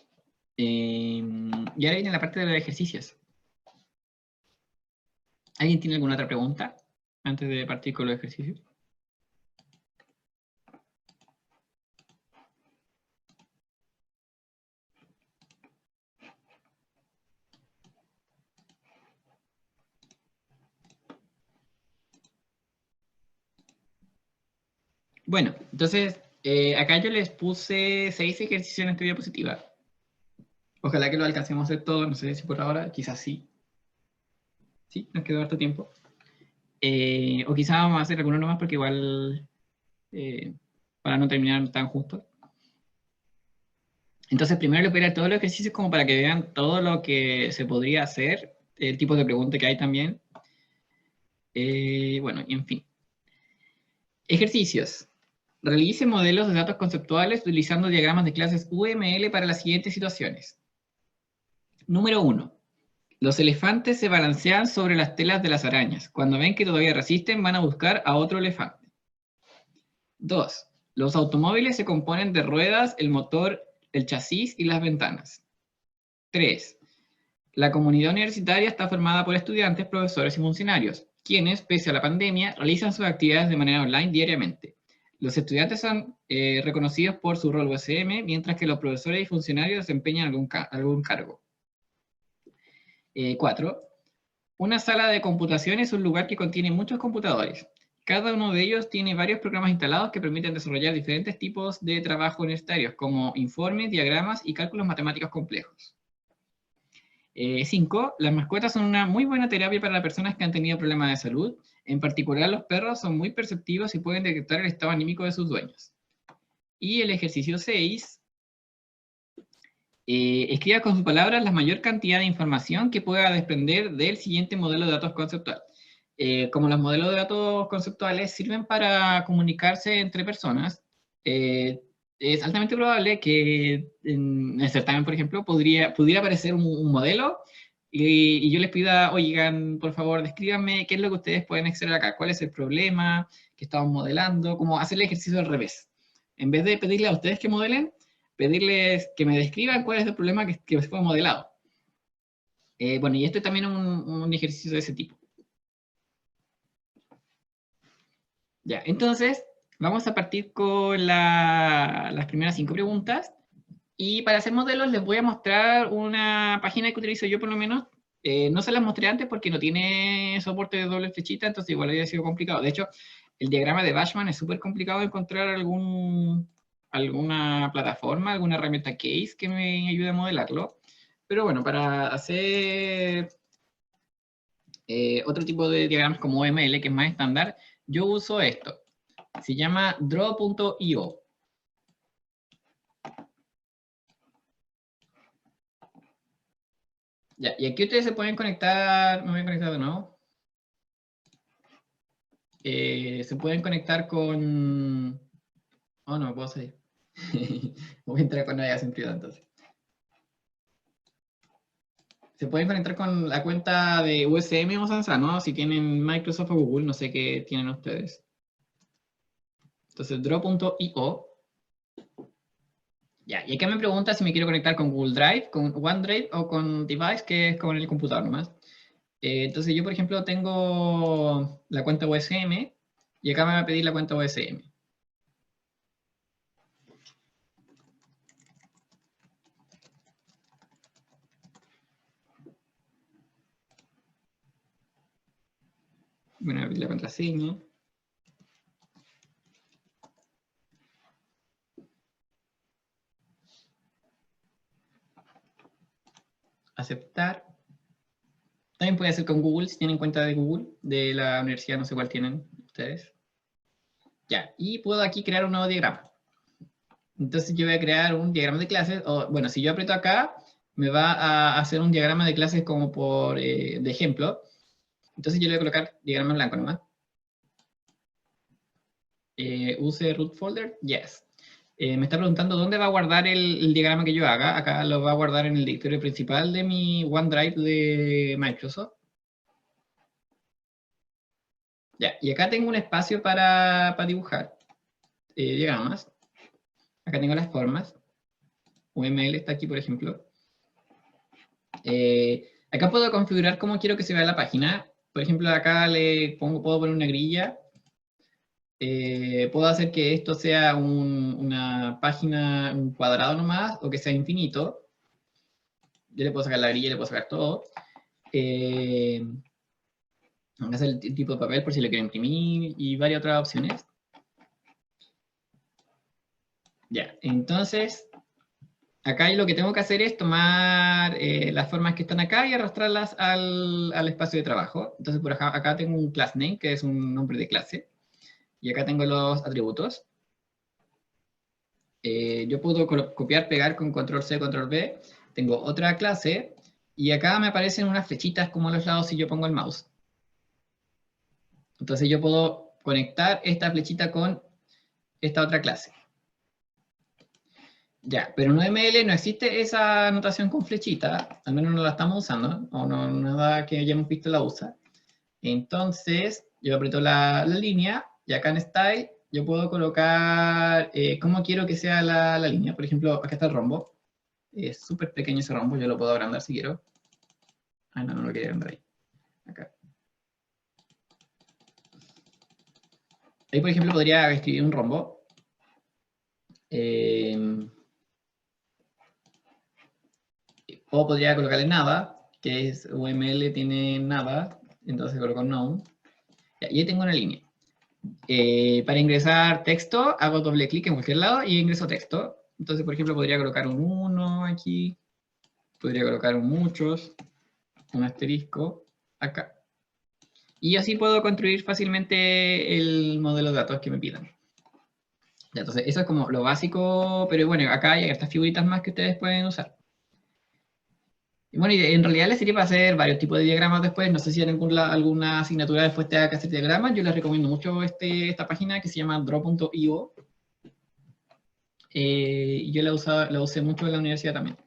Y ahora viene la parte de los ejercicios. ¿Alguien tiene alguna otra pregunta antes de partir con los ejercicios? Bueno, entonces, acá yo les puse 6 ejercicios en esta diapositiva. Ojalá que lo alcancemos a hacer todo, no sé si por ahora, quizás sí. Sí, nos quedó harto tiempo. O quizás vamos a hacer algunos nomás porque igual, para no terminar tan justo. Entonces, primero les voy a dar todos los ejercicios como para que vean todo lo que se podría hacer, el tipo de pregunta que hay también. Bueno, y en fin. Ejercicios. Realice modelos de datos conceptuales utilizando diagramas de clases UML para las siguientes situaciones. Número 1. Los elefantes se balancean sobre las telas de las arañas. Cuando ven que todavía resisten, van a buscar a otro elefante. 2. Los automóviles se componen de ruedas, el motor, el chasis y las ventanas. 3. La comunidad universitaria está formada por estudiantes, profesores y funcionarios, quienes, pese a la pandemia, realizan sus actividades de manera online diariamente. Los estudiantes son reconocidos por su rol USM, mientras que los profesores y funcionarios desempeñan algún cargo. 4. Una sala de computación es un lugar que contiene muchos computadores. Cada uno de ellos tiene varios programas instalados que permiten desarrollar diferentes tipos de trabajo universitarios, como informes, diagramas y cálculos matemáticos complejos. 5. Las mascotas son una muy buena terapia para las personas que han tenido problemas de salud. En particular, los perros son muy perceptivos y pueden detectar el estado anímico de sus dueños. Y el ejercicio 6. Escriba con sus palabras la mayor cantidad de información que pueda desprender del siguiente modelo de datos conceptual. Como los modelos de datos conceptuales sirven para comunicarse entre personas, es altamente probable que en el certamen, por ejemplo, pudiera aparecer un modelo y yo les pida, oigan, por favor, descríbanme qué es lo que ustedes pueden extraer acá, cuál es el problema que estamos modelando, como hacer el ejercicio al revés. En vez de pedirle a ustedes que modelen, pedirles que me describan cuál es el problema que fue modelado. Bueno, y esto es también un ejercicio de ese tipo. Ya, entonces, vamos a partir con las primeras 5 preguntas. Y para hacer modelos les voy a mostrar una página que utilizo yo por lo menos. No se las mostré antes porque no tiene soporte de doble flechita, entonces igual habría sido complicado. De hecho, el diagrama de Bashman es súper complicado encontrar alguna plataforma, alguna herramienta case que me ayude a modelarlo. Pero bueno, para hacer otro tipo de diagramas como UML, que es más estándar, yo uso esto. Se llama draw.io. Ya, y aquí ustedes se pueden conectar, me voy a conectar de nuevo. Se pueden conectar con... Oh, no, puedo salir. Voy a entrar con navegación privada entonces. Se pueden conectar con la cuenta de USM o Sansa, ¿no? Si tienen Microsoft o Google, no sé qué tienen ustedes. Entonces, draw.io. Ya, y acá me pregunta si me quiero conectar con Google Drive, con OneDrive o con Device, que es con el computador nomás. Entonces yo, por ejemplo, tengo la cuenta USM y acá me va a pedir la cuenta USM. Bueno, abrir la contraseña. Aceptar. También puede ser con Google, si tienen cuenta de Google, de la universidad, no sé cuál tienen ustedes. Ya, y puedo aquí crear un nuevo diagrama. Entonces yo voy a crear un diagrama de clases, o bueno, si yo aprieto acá, me va a hacer un diagrama de clases como de ejemplo. Entonces yo le voy a colocar diagrama en blanco nomás. Use root folder, yes. Me está preguntando dónde va a guardar el diagrama que yo haga. Acá lo va a guardar en el directorio principal de mi OneDrive de Microsoft. Ya, y acá tengo un espacio para dibujar diagramas. Acá tengo las formas. UML está aquí, por ejemplo. Acá puedo configurar cómo quiero que se vea la página. Por ejemplo, acá puedo poner una grilla. Puedo hacer que esto sea una página, un cuadrado nomás, o que sea infinito. Yo le puedo sacar la grilla, le puedo sacar todo. Hacer el tipo de papel por si le quiero imprimir y varias otras opciones. Ya, entonces, acá lo que tengo que hacer es tomar las formas que están acá y arrastrarlas al espacio de trabajo. Entonces, por acá tengo un class name, que es un nombre de clase. Y acá tengo los atributos. Yo puedo copiar, pegar con control C, control V. Tengo otra clase. Y acá me aparecen unas flechitas como a los lados si yo pongo el mouse. Entonces yo puedo conectar esta flechita con esta otra clase. Ya, pero en UML no existe esa notación con flechita, al menos no la estamos usando, o no nada que hayamos visto la usa. Entonces, yo aprieto la línea, y acá en Style, yo puedo colocar cómo quiero que sea la línea. Por ejemplo, acá está el rombo. Es súper pequeño ese rombo, yo lo puedo agrandar si quiero. Ah, no lo quería agrandar ahí. Acá. Ahí, por ejemplo, podría escribir un rombo. O podría colocarle nada, que es UML tiene nada, entonces coloco none. Y ahí tengo una línea. Para ingresar texto, hago doble clic en cualquier lado y ingreso texto. Entonces, por ejemplo, podría colocar un 1 aquí, podría colocar un muchos, un asterisco acá. Y así puedo construir fácilmente el modelo de datos que me pidan. Ya, entonces, eso es como lo básico, pero bueno, acá hay estas figuritas más que ustedes pueden usar. Y bueno, y en realidad les sirve para hacer varios tipos de diagramas después. No sé si en alguna asignatura después te haga que hacer diagramas. Yo les recomiendo mucho esta página que se llama draw.io. Yo la usé mucho en la universidad también.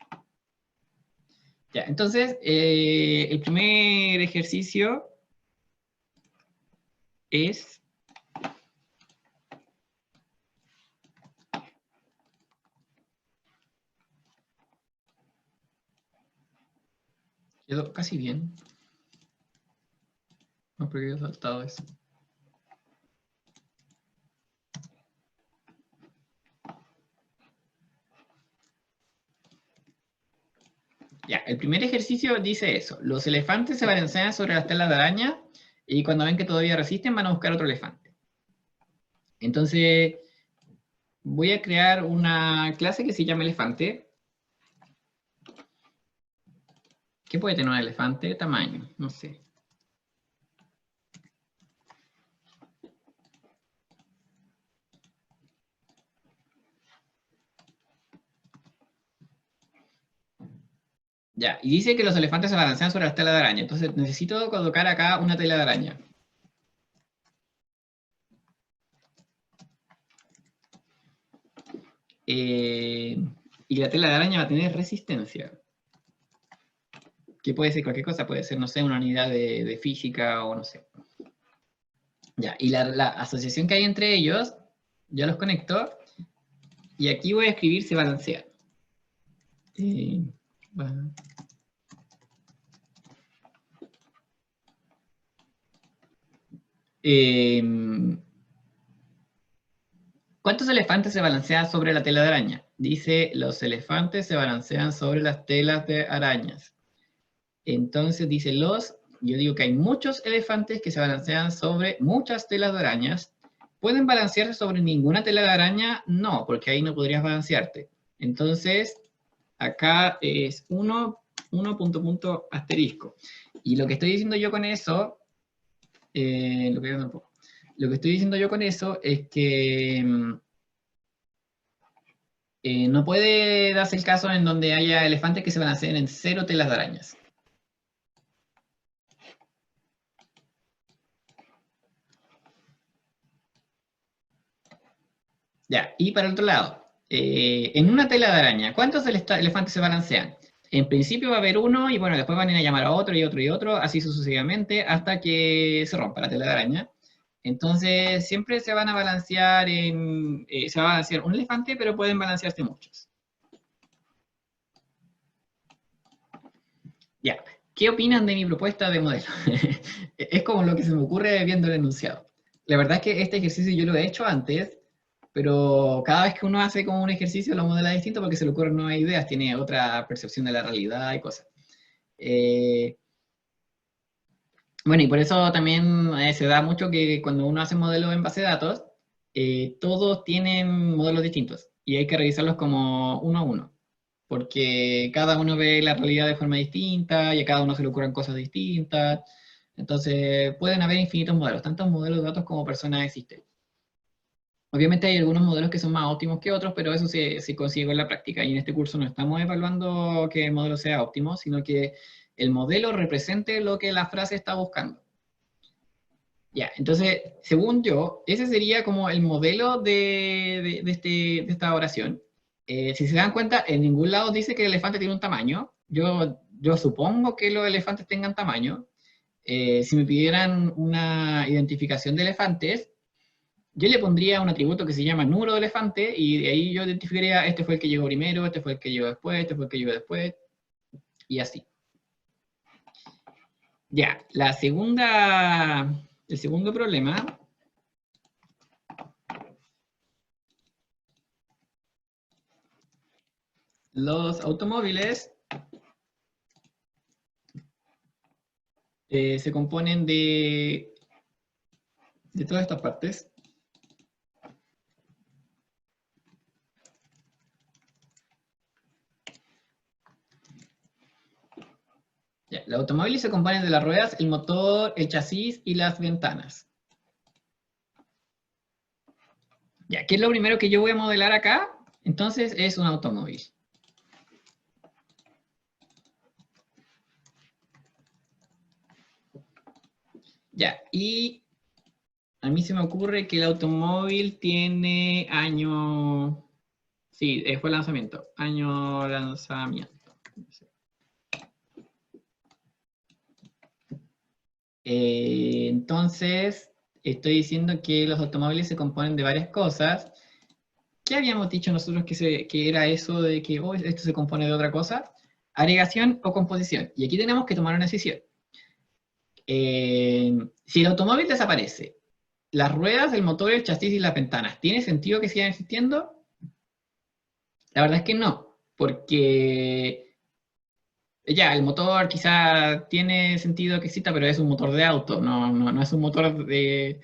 Ya, entonces, el primer ejercicio es... Quedó casi bien. No, porque he saltado eso. Ya, el primer ejercicio dice eso. Los elefantes se balancean sobre las telas de araña y cuando ven que todavía resisten van a buscar otro elefante. Entonces, voy a crear una clase que se llama elefante. ¿Qué puede tener un elefante? Tamaño, no sé. Ya, y dice que los elefantes se balancean sobre las telas de araña. Entonces necesito colocar acá una tela de araña. Y la tela de araña va a tener resistencia. Que puede ser cualquier cosa, puede ser, no sé, una unidad de física o no sé. Ya, y la asociación que hay entre ellos, ya los conecto. Y aquí voy a escribir se balancea. Bueno. ¿Cuántos elefantes se balancean sobre la tela de araña? Dice, los elefantes se balancean sobre las telas de arañas. Entonces dice yo digo que hay muchos elefantes que se balancean sobre muchas telas de arañas. ¿Pueden balancearse sobre ninguna tela de araña? No, porque ahí no podrías balancearte. Entonces, acá es 1, asterisco. Y lo que estoy diciendo yo con eso, lo que estoy diciendo yo con eso es que no puede darse el caso en donde haya elefantes que se balanceen en 0 telas de arañas. Ya, y para el otro lado, en una tela de araña, ¿cuántos elefantes se balancean? En principio va a haber uno, y bueno, después van a ir a llamar a otro, y otro, y otro, así sucesivamente, hasta que se rompa la tela de araña. Entonces, siempre se van a balancear se va a balancear un elefante, pero pueden balancearse muchos. Ya, ¿qué opinan de mi propuesta de modelo? Es como lo que se me ocurre viendo el enunciado. La verdad es que este ejercicio yo lo he hecho antes, pero cada vez que uno hace como un ejercicio lo modela distinto porque se le ocurren nuevas ideas, tiene otra percepción de la realidad y cosas. Eh, bueno, y por eso también se da mucho que cuando uno hace modelos en base de datos, todos tienen modelos distintos y hay que revisarlos como uno a uno, porque cada uno ve la realidad de forma distinta y a cada uno se le ocurren cosas distintas. Entonces, pueden haber infinitos modelos, tantos modelos de datos como personas existen. Obviamente hay algunos modelos que son más óptimos que otros, pero eso se consigue en la práctica. Y en este curso no estamos evaluando que el modelo sea óptimo, sino que el modelo represente lo que la frase está buscando. Ya, entonces, según yo, ese sería como el modelo de esta oración. Si se dan cuenta, en ningún lado dice que el elefante tiene un tamaño. Yo supongo que los elefantes tengan tamaño. Si me pidieran una identificación de elefantes, yo le pondría un atributo que se llama número de elefante y de ahí yo identificaría este fue el que llegó primero, este fue el que llegó después, este fue el que llegó después, y así. Ya, el segundo problema los automóviles se componen de todas estas partes. Ya, los automóviles se componen de las ruedas, el motor, el chasis y las ventanas. Ya, ¿qué es lo primero que yo voy a modelar acá? Entonces es un automóvil. Ya, y a mí se me ocurre que el automóvil tiene año... Sí, fue lanzamiento. Año lanzamiento. Entonces, estoy diciendo que los automóviles se componen de varias cosas. ¿Qué habíamos dicho nosotros que era eso de que oh, esto se compone de otra cosa? Agregación o composición. Y aquí tenemos que tomar una decisión. Si el automóvil desaparece, las ruedas, el motor, el chasis y las ventanas, ¿tiene sentido que sigan existiendo? La verdad es que no, porque ya, el motor quizá tiene sentido que exista, pero es un motor de auto, no es un motor de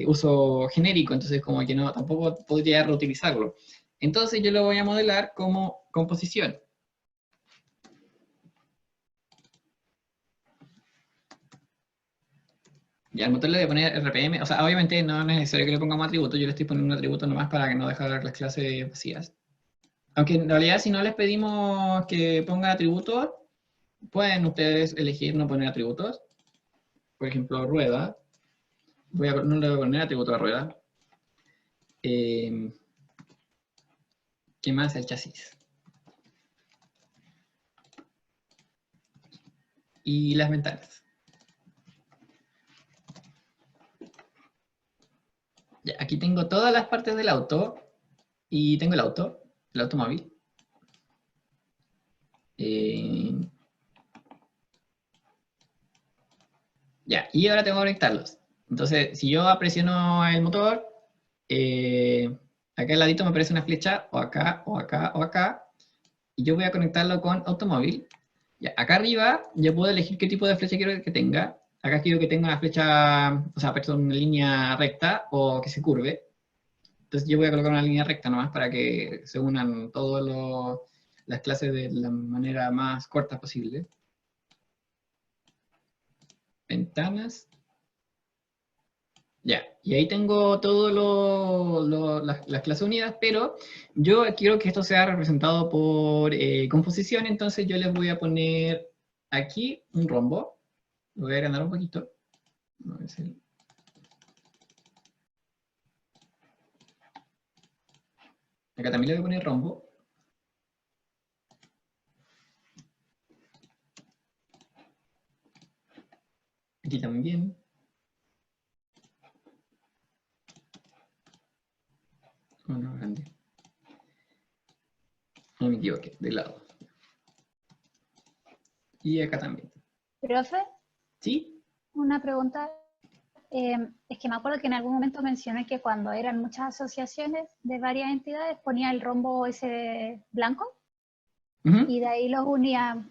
uso genérico, entonces como que no, tampoco podría reutilizarlo. Entonces yo lo voy a modelar como composición. Ya, al motor le voy a poner RPM, o sea, obviamente no es necesario que le pongamos atributo, yo le estoy poniendo un atributo nomás para que no dejar las clases vacías. Aunque en realidad si no les pedimos que pongan atributos, pueden ustedes elegir no poner atributos. Por ejemplo, rueda. No le voy a poner atributo a rueda. ¿Qué más? El chasis. Y las ventanas. Ya, aquí tengo todas las partes del auto. Y tengo el automóvil. Ya, y ahora tengo que conectarlos. Entonces, si yo presiono el motor, acá al ladito me aparece una flecha, o acá, o acá, o acá, y yo voy a conectarlo con automóvil. Ya, acá arriba yo puedo elegir qué tipo de flecha quiero que tenga. Acá quiero que tenga una flecha, o sea, perdón, una línea recta o que se curve. Entonces yo voy a colocar una línea recta nomás para que se unan todas las clases de la manera más corta posible. Ventanas. Ya, y ahí tengo todas las clases unidas, pero yo quiero que esto sea representado por composición, entonces yo les voy a poner aquí un rombo. Lo voy a agrandar un poquito. A ver si- Acá también le voy a poner rombo. Aquí también. Oh, no, grande. No me equivoqué, de lado. Y acá también. Profe, ¿Sí? una pregunta. Es que me acuerdo que en algún momento mencioné que cuando eran muchas asociaciones de varias entidades ponía el rombo ese blanco Ujú. y de ahí los unía.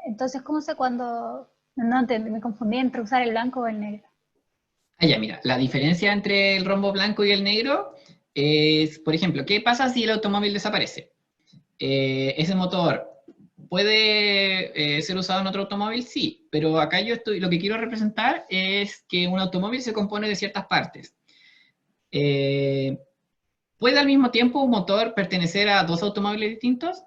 Entonces, ¿cómo sé cuando... No entendí, me confundí entre usar el blanco o el negro. Ah, ya, mira, la diferencia entre el rombo blanco y el negro es, por ejemplo, ¿qué pasa si el automóvil desaparece? Ese motor puede ser usado en otro automóvil, sí, pero acá lo que quiero representar es que un automóvil se compone de ciertas partes. Eh, ¿Puede al mismo tiempo un motor pertenecer a dos automóviles distintos?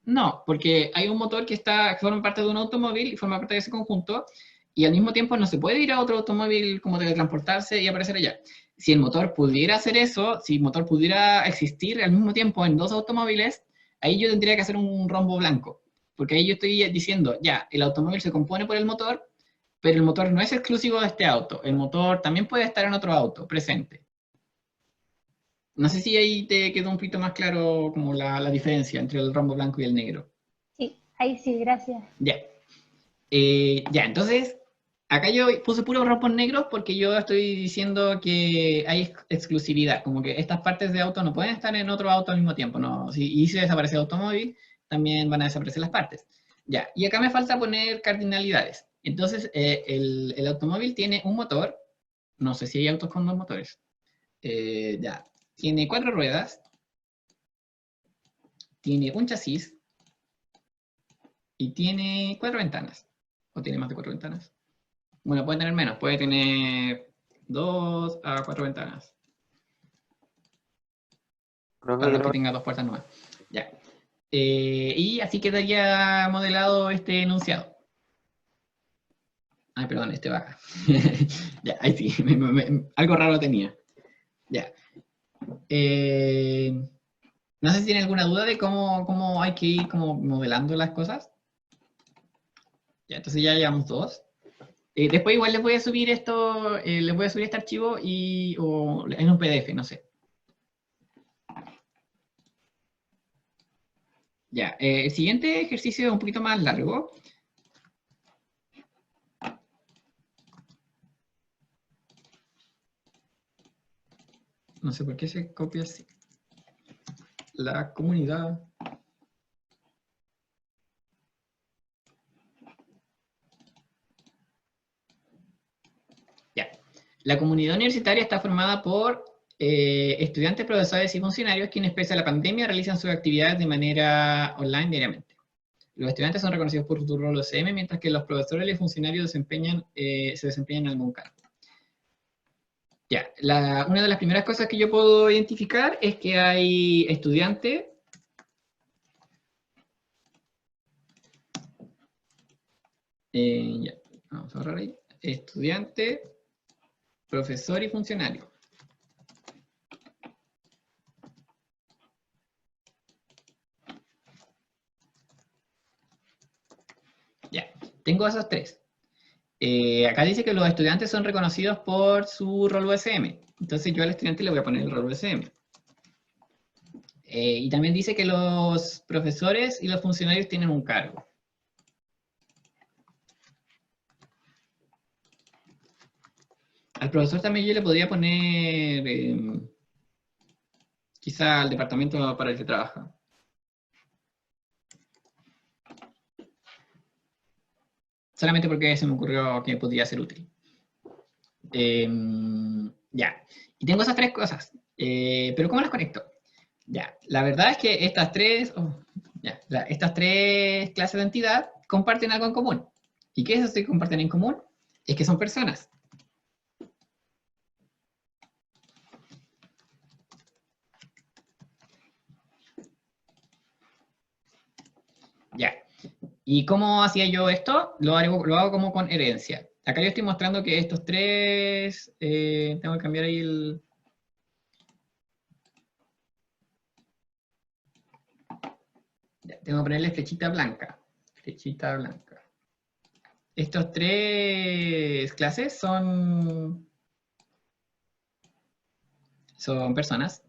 No, porque hay un motor que forma parte de un automóvil y forma parte de ese conjunto, y al mismo tiempo no se puede ir a otro automóvil como teletransportarse y aparecer allá. Si el motor pudiera hacer eso, si el motor pudiera existir al mismo tiempo en dos automóviles, ahí yo tendría que hacer un rombo blanco, porque ahí yo estoy diciendo, ya, el automóvil se compone por el motor, pero el motor no es exclusivo de este auto, el motor también puede estar en otro auto presente. No sé si ahí te quedó un poquito más claro como la diferencia entre el rombo blanco y el negro. Sí, ahí sí, gracias. Ya. Ya, entonces, acá yo puse puros rombos negros porque yo estoy diciendo que hay exclusividad, como que estas partes de auto no pueden estar en otro auto al mismo tiempo, ¿no? Y si desaparece el automóvil, también van a desaparecer las partes. Ya, y acá me falta poner cardinalidades. Entonces, el automóvil tiene un motor, no sé si hay autos con dos motores. Ya, tiene 4 ruedas, tiene un chasis y tiene 4 ventanas. ¿O tiene más de 4 ventanas? Bueno, puede tener menos, puede tener 2 a 4 ventanas. Profe, Para los que creo tengan 2 puertas nuevas. Ya. Y así quedaría modelado este enunciado. Ay, perdón, este baja. Ya, ahí sí, algo raro tenía. Ya. No sé si tienen alguna duda de cómo hay que ir como modelando las cosas. Ya, entonces ya llevamos 2. Después igual les voy a subir esto, les voy a subir este archivo o en un PDF, no sé. Ya, el siguiente ejercicio es un poquito más largo. No sé por qué se copia así. La comunidad. Ya. La comunidad universitaria está formada por estudiantes, profesores y funcionarios quienes, pese a la pandemia, realizan sus actividades de manera online diariamente. Los estudiantes son reconocidos por su rol OCM, mientras que los profesores y funcionarios se desempeñan en algún cargo. Ya, una de las primeras cosas que yo puedo identificar es que hay estudiantes. Ya, vamos a borrar ahí. Estudiante, profesor y funcionario. Ya, tengo esos 3. Acá dice que los estudiantes son reconocidos por su rol USM. Entonces yo al estudiante le voy a poner el rol USM. Y también dice que los profesores y los funcionarios tienen un cargo. Al profesor también yo le podría poner quizá al departamento para el que trabaja. Solamente porque se me ocurrió que podría ser útil. Ya. Y tengo esas 3 cosas. Pero ¿cómo las conecto? Ya. La verdad es que estas 3 clases de entidad comparten algo en común. ¿Y qué es eso que comparten en común? Es que son personas. Ya. ¿Y cómo hacía yo esto? Lo hago como con herencia. Acá yo estoy mostrando que estos 3... tengo que cambiar ahí el... Ya, tengo que ponerle flechita blanca. Flechita blanca. Estos 3 clases son personas.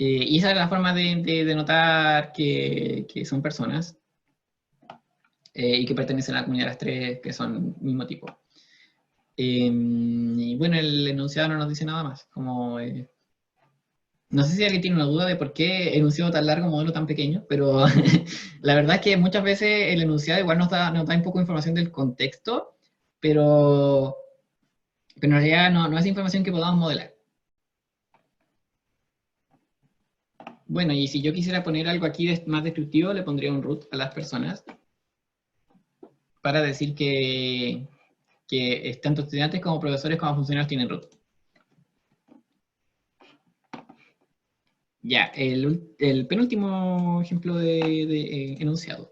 Y esa es la forma de notar que son personas y que pertenecen a la comunidad de las tres que son mismo tipo. Y bueno, el enunciado no nos dice nada más. Como, no sé si alguien tiene una duda de por qué enunciado tan largo, modelo tan pequeño, pero la verdad es que muchas veces el enunciado igual nos da un poco de información del contexto, pero en realidad no es información que podamos modelar. Bueno, y si yo quisiera poner algo aquí más descriptivo, le pondría un root a las personas para decir que tanto estudiantes como profesores como funcionarios tienen root. Ya, el penúltimo ejemplo de enunciado.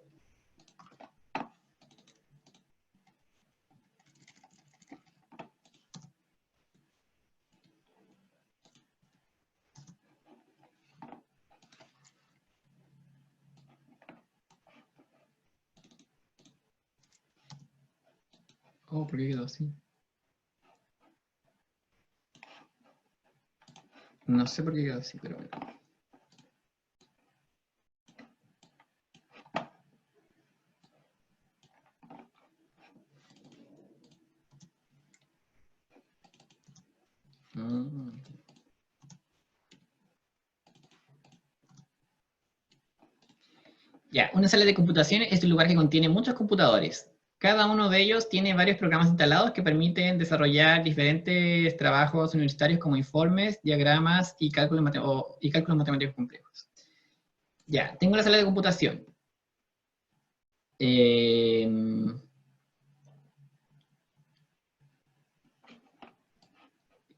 Oh, ¿por qué quedó así? No sé por qué quedó así, pero bueno. Ya, una sala de computación es un lugar que contiene muchos computadores. Cada uno de ellos tiene varios programas instalados que permiten desarrollar diferentes trabajos universitarios como informes, diagramas y cálculos matemáticos complejos. Ya, tengo la sala de computación. Que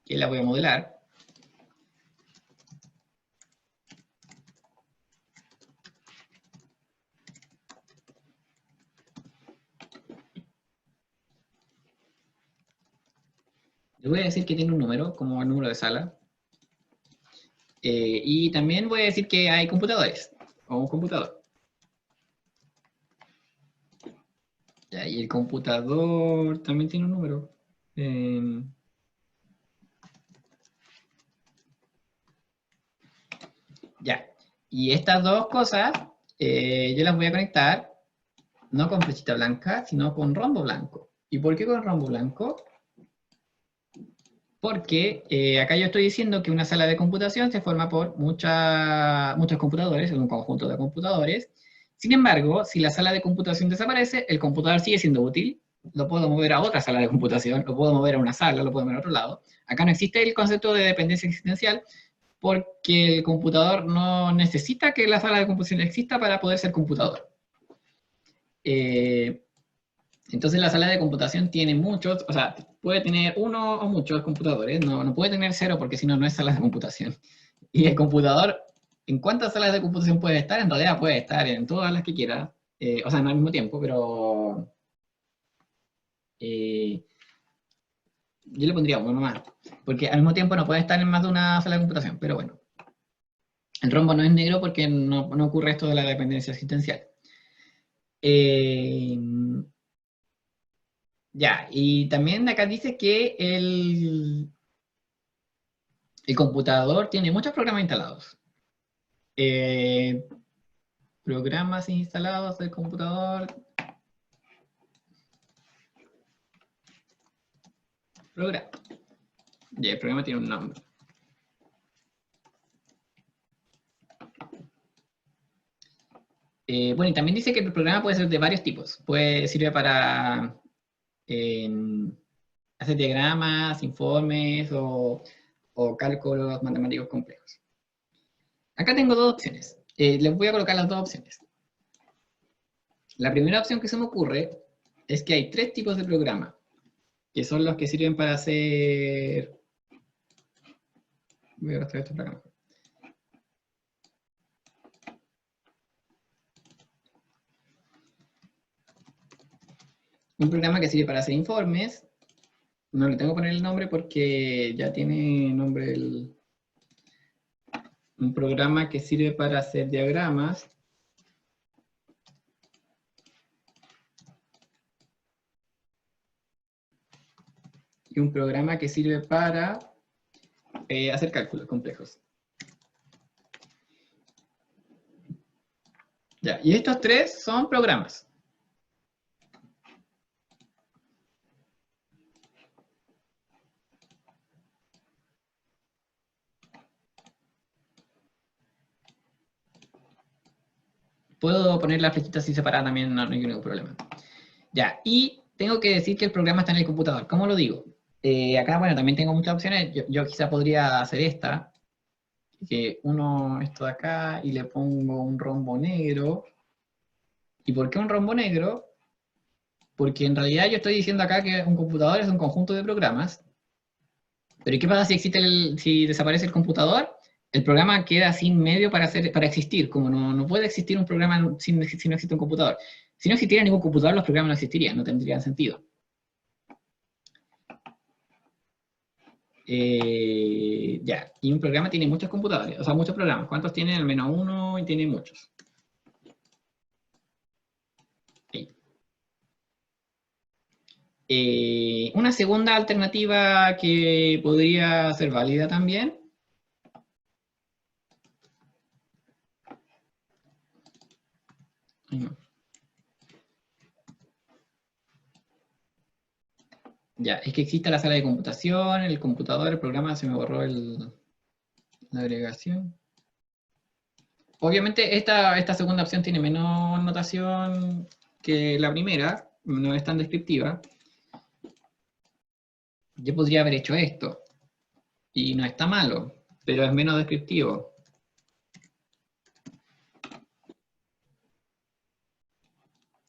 la voy a modelar. Le voy a decir que tiene un número, como el número de sala. Y también voy a decir que hay computadores, o un computador. Ya, y el computador también tiene un número. Ya, y estas dos cosas yo las voy a conectar no con flechita blanca, sino con rombo blanco. ¿Y por qué con rombo blanco? Porque acá yo estoy diciendo que una sala de computación se forma por muchos computadores, es un conjunto de computadores. Sin embargo, si la sala de computación desaparece, el computador sigue siendo útil, lo puedo mover a otra sala de computación, lo puedo mover a una sala, lo puedo mover a otro lado. Acá no existe el concepto de dependencia existencial, porque el computador no necesita que la sala de computación exista para poder ser computador. Entonces la sala de computación tiene muchos, o sea, puede tener uno o muchos computadores, no puede tener cero porque si no, no es sala de computación. Y el computador, ¿en cuántas salas de computación puede estar? En realidad puede estar en todas las que quiera, o sea, no al mismo tiempo, pero yo le pondría uno más, porque al mismo tiempo no puede estar en más de una sala de computación, pero bueno. El rombo no es negro porque no ocurre esto de la dependencia existencial. Ya, y también acá dice que el computador tiene muchos programas instalados. Programas instalados del computador. Programa. Ya, el programa tiene un nombre. Bueno, y también dice que el programa puede ser de varios tipos. Sirve para hacer diagramas, informes o cálculos matemáticos complejos. Acá tengo dos opciones. Les voy a colocar las dos opciones. La primera opción que se me ocurre es que hay tres tipos de programa, que son los que sirven para hacer... Voy a gastar esto para acá. Un programa que sirve para hacer informes. No le tengo que poner el nombre porque ya tiene nombre un programa que sirve para hacer diagramas. Y un programa que sirve para hacer cálculos complejos. y estos tres son programas. Puedo poner las flechitas así separadas también, no hay ningún problema. Ya, y tengo que decir que el programa está en el computador. ¿Cómo lo digo? Acá, bueno, también tengo muchas opciones. Yo quizá podría hacer esta. Que esto de acá, y le pongo un rombo negro. ¿Y por qué un rombo negro? Porque en realidad yo estoy diciendo acá que un computador es un conjunto de programas. Pero ¿qué pasa si desaparece el computador? El programa queda sin medio para existir, como no puede existir un programa si no existe un computador. Si no existiera ningún computador, los programas no existirían, no tendrían sentido. Ya, y un programa tiene muchos computadores, o sea, muchos programas. ¿Cuántos tiene? Al menos uno, y tiene muchos. Una segunda alternativa que podría ser válida también. Ya, es que existe la sala de computación, el computador, el programa, se me borró la agregación. Obviamente esta segunda opción tiene menos notación que la primera, no es tan descriptiva. Yo podría haber hecho esto, y no está malo, pero es menos descriptivo.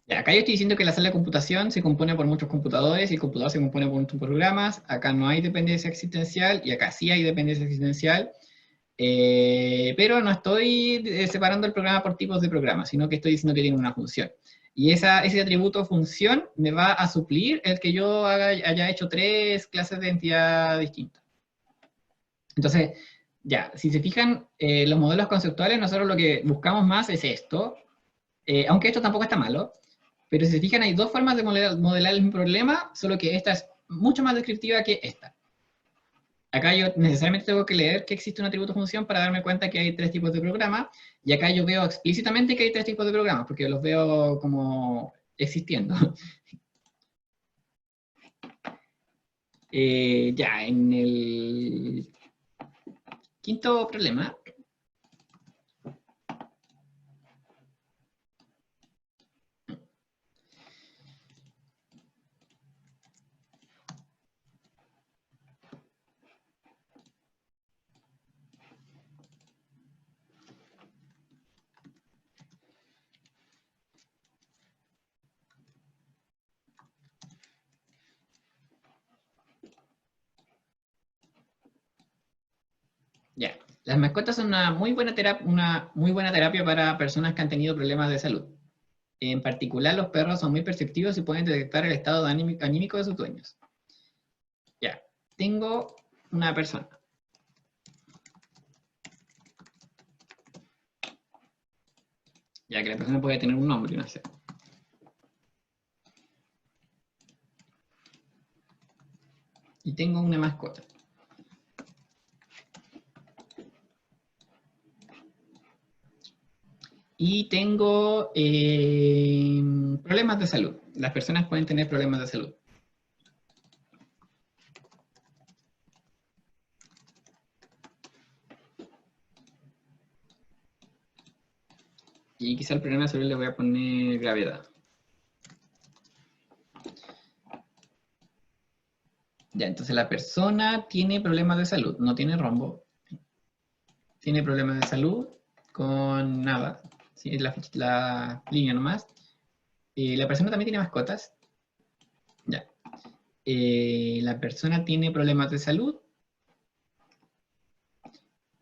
Ya, acá yo estoy diciendo que la sala de computación se compone por muchos computadores, y el computador se compone por muchos programas. Acá no hay dependencia existencial, y acá sí hay dependencia existencial. Pero no estoy separando el programa por tipos de programas, sino que estoy diciendo que tiene una función. Y ese atributo función me va a suplir el que yo haya hecho 3 clases de entidad distintas. Entonces, ya, si se fijan, los modelos conceptuales, nosotros lo que buscamos más es esto, aunque esto tampoco está malo, pero si se fijan, hay 2 formas de modelar el mismo problema, solo que esta es mucho más descriptiva que esta. Acá yo necesariamente tengo que leer que existe un atributo función para darme cuenta que hay 3 tipos de programas, y acá yo veo explícitamente que hay 3 tipos de programas, porque los veo como existiendo. Ya, en el quinto problema, ya, las mascotas son una muy buena terapia para personas que han tenido problemas de salud. En particular, los perros son muy perceptivos y pueden detectar el estado anímico de sus dueños. Ya, tengo una persona. Ya que la persona puede tener un nombre, no sé. Y tengo una mascota. Y tengo problemas de salud. Las personas pueden tener problemas de salud. Y quizá el problema de salud le voy a poner gravedad. Ya, entonces la persona tiene problemas de salud, no tiene rombo. Tiene problemas de salud con nada. ¿Sí? La línea nomás. La persona también tiene mascotas. Ya. La persona tiene problemas de salud.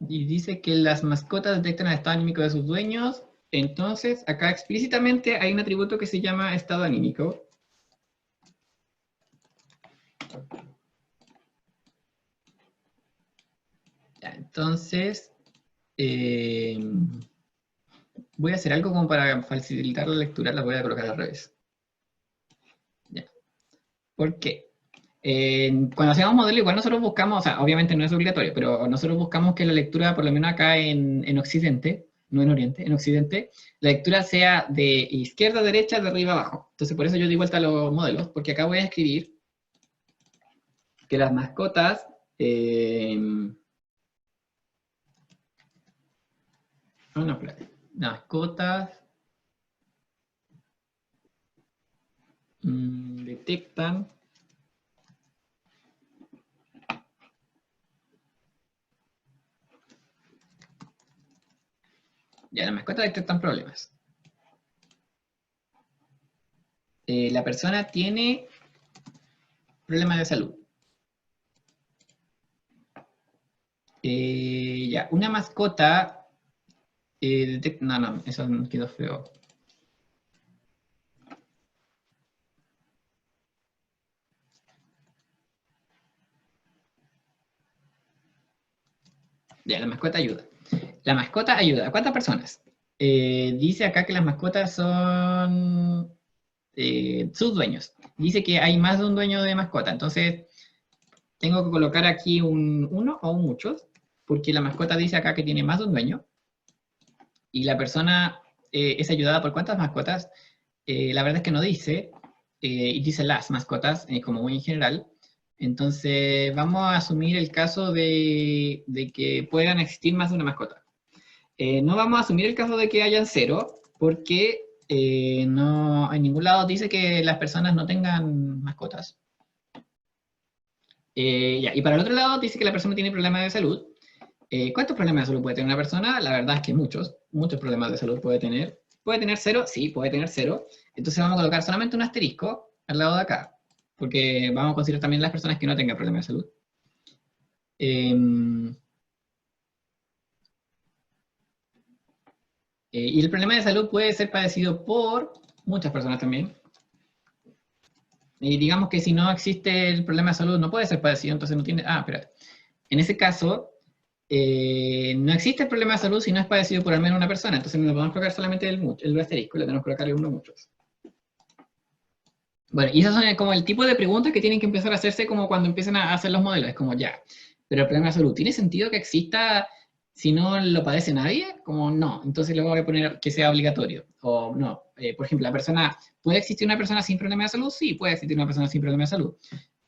Y dice que las mascotas detectan el estado anímico de sus dueños. Entonces, acá explícitamente hay un atributo que se llama estado anímico. Ya, entonces, voy a hacer algo como para facilitar la lectura, la voy a colocar al revés. Ya. ¿Por qué? Cuando hacemos modelo, igual nosotros buscamos, o sea, obviamente no es obligatorio, pero nosotros buscamos que la lectura, por lo menos acá en Occidente, no en Oriente, en Occidente, la lectura sea de izquierda a derecha, de arriba a abajo. Entonces por eso yo di vuelta a los modelos, porque acá voy a escribir que las mascotas mascotas detectan las mascotas detectan problemas. La persona tiene problemas de salud. Una mascota detecta... No, eso quedó feo. La mascota ayuda. La mascota ayuda. ¿A cuántas personas? Dice acá que las mascotas son sus dueños. Dice que hay más de un dueño de mascota. Entonces, tengo que colocar aquí un uno o un muchos, porque la mascota dice acá que tiene más de un dueño. Y la persona es ayudada por ¿cuántas mascotas? La verdad es que no dice. Y dice las mascotas, como muy en general. Entonces, vamos a asumir el caso de que puedan existir más de una mascota. No vamos a asumir el caso de que hayan 0, porque no, en ningún lado dice que las personas no tengan mascotas. Y para el otro lado dice que la persona tiene problemas de salud. ¿Cuántos problemas de salud puede tener una persona? La verdad es que muchos problemas de salud puede tener. ¿Puede tener 0? Sí, puede tener 0. Entonces vamos a colocar solamente un asterisco al lado de acá, porque vamos a considerar también las personas que no tengan problemas de salud. Y el problema de salud puede ser padecido por muchas personas también. Y digamos que si no existe el problema de salud, no puede ser padecido, entonces no tiene... espérate. En ese caso, no existe el problema de salud si no es padecido por al menos una persona, entonces no lo podemos colocar solamente el asterisco, le tenemos que colocar el uno muchos. Bueno, y esos son como el tipo de preguntas que tienen que empezar a hacerse como cuando empiezan a hacer los modelos. Es como pero el problema de salud, ¿tiene sentido que exista si no lo padece nadie? Como no, entonces le voy a poner que sea obligatorio. O no, por ejemplo, ¿puede existir una persona sin problema de salud? Sí, puede existir una persona sin problema de salud.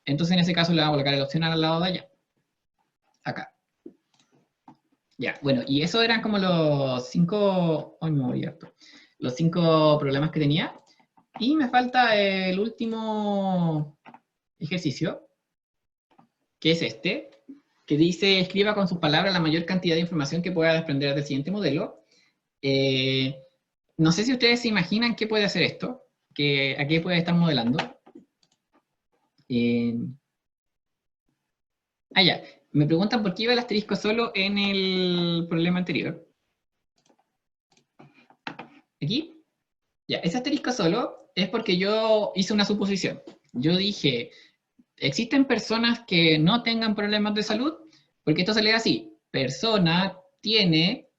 Entonces en ese caso le vamos a colocar el opcional al lado de allá. Acá. Bueno, y eso eran como los 5... Hoy me voy harto. Los 5 problemas que tenía. Y me falta el último ejercicio, que es este, que dice, escriba con sus palabras la mayor cantidad de información que pueda desprender del siguiente modelo. No sé si ustedes se imaginan qué puede hacer esto, a qué puede estar modelando. Me preguntan por qué iba el asterisco solo en el problema anterior. Aquí. Ese asterisco solo es porque yo hice una suposición. Yo dije, ¿existen personas que no tengan problemas de salud? Porque esto se lee así, persona tiene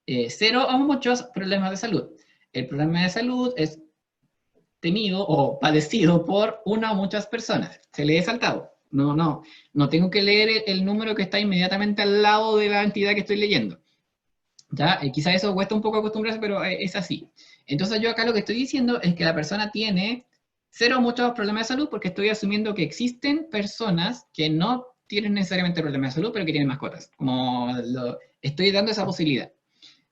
0 o muchos problemas de salud. El problema de salud es tenido o padecido por una o muchas personas. Se lee saltado. No tengo que leer el número que está inmediatamente al lado de la entidad que estoy leyendo. Quizá eso cuesta un poco acostumbrarse, pero es así. Entonces yo acá lo que estoy diciendo es que la persona tiene 0 o muchos problemas de salud porque estoy asumiendo que existen personas que no tienen necesariamente problemas de salud, pero que tienen mascotas. Estoy dando esa posibilidad.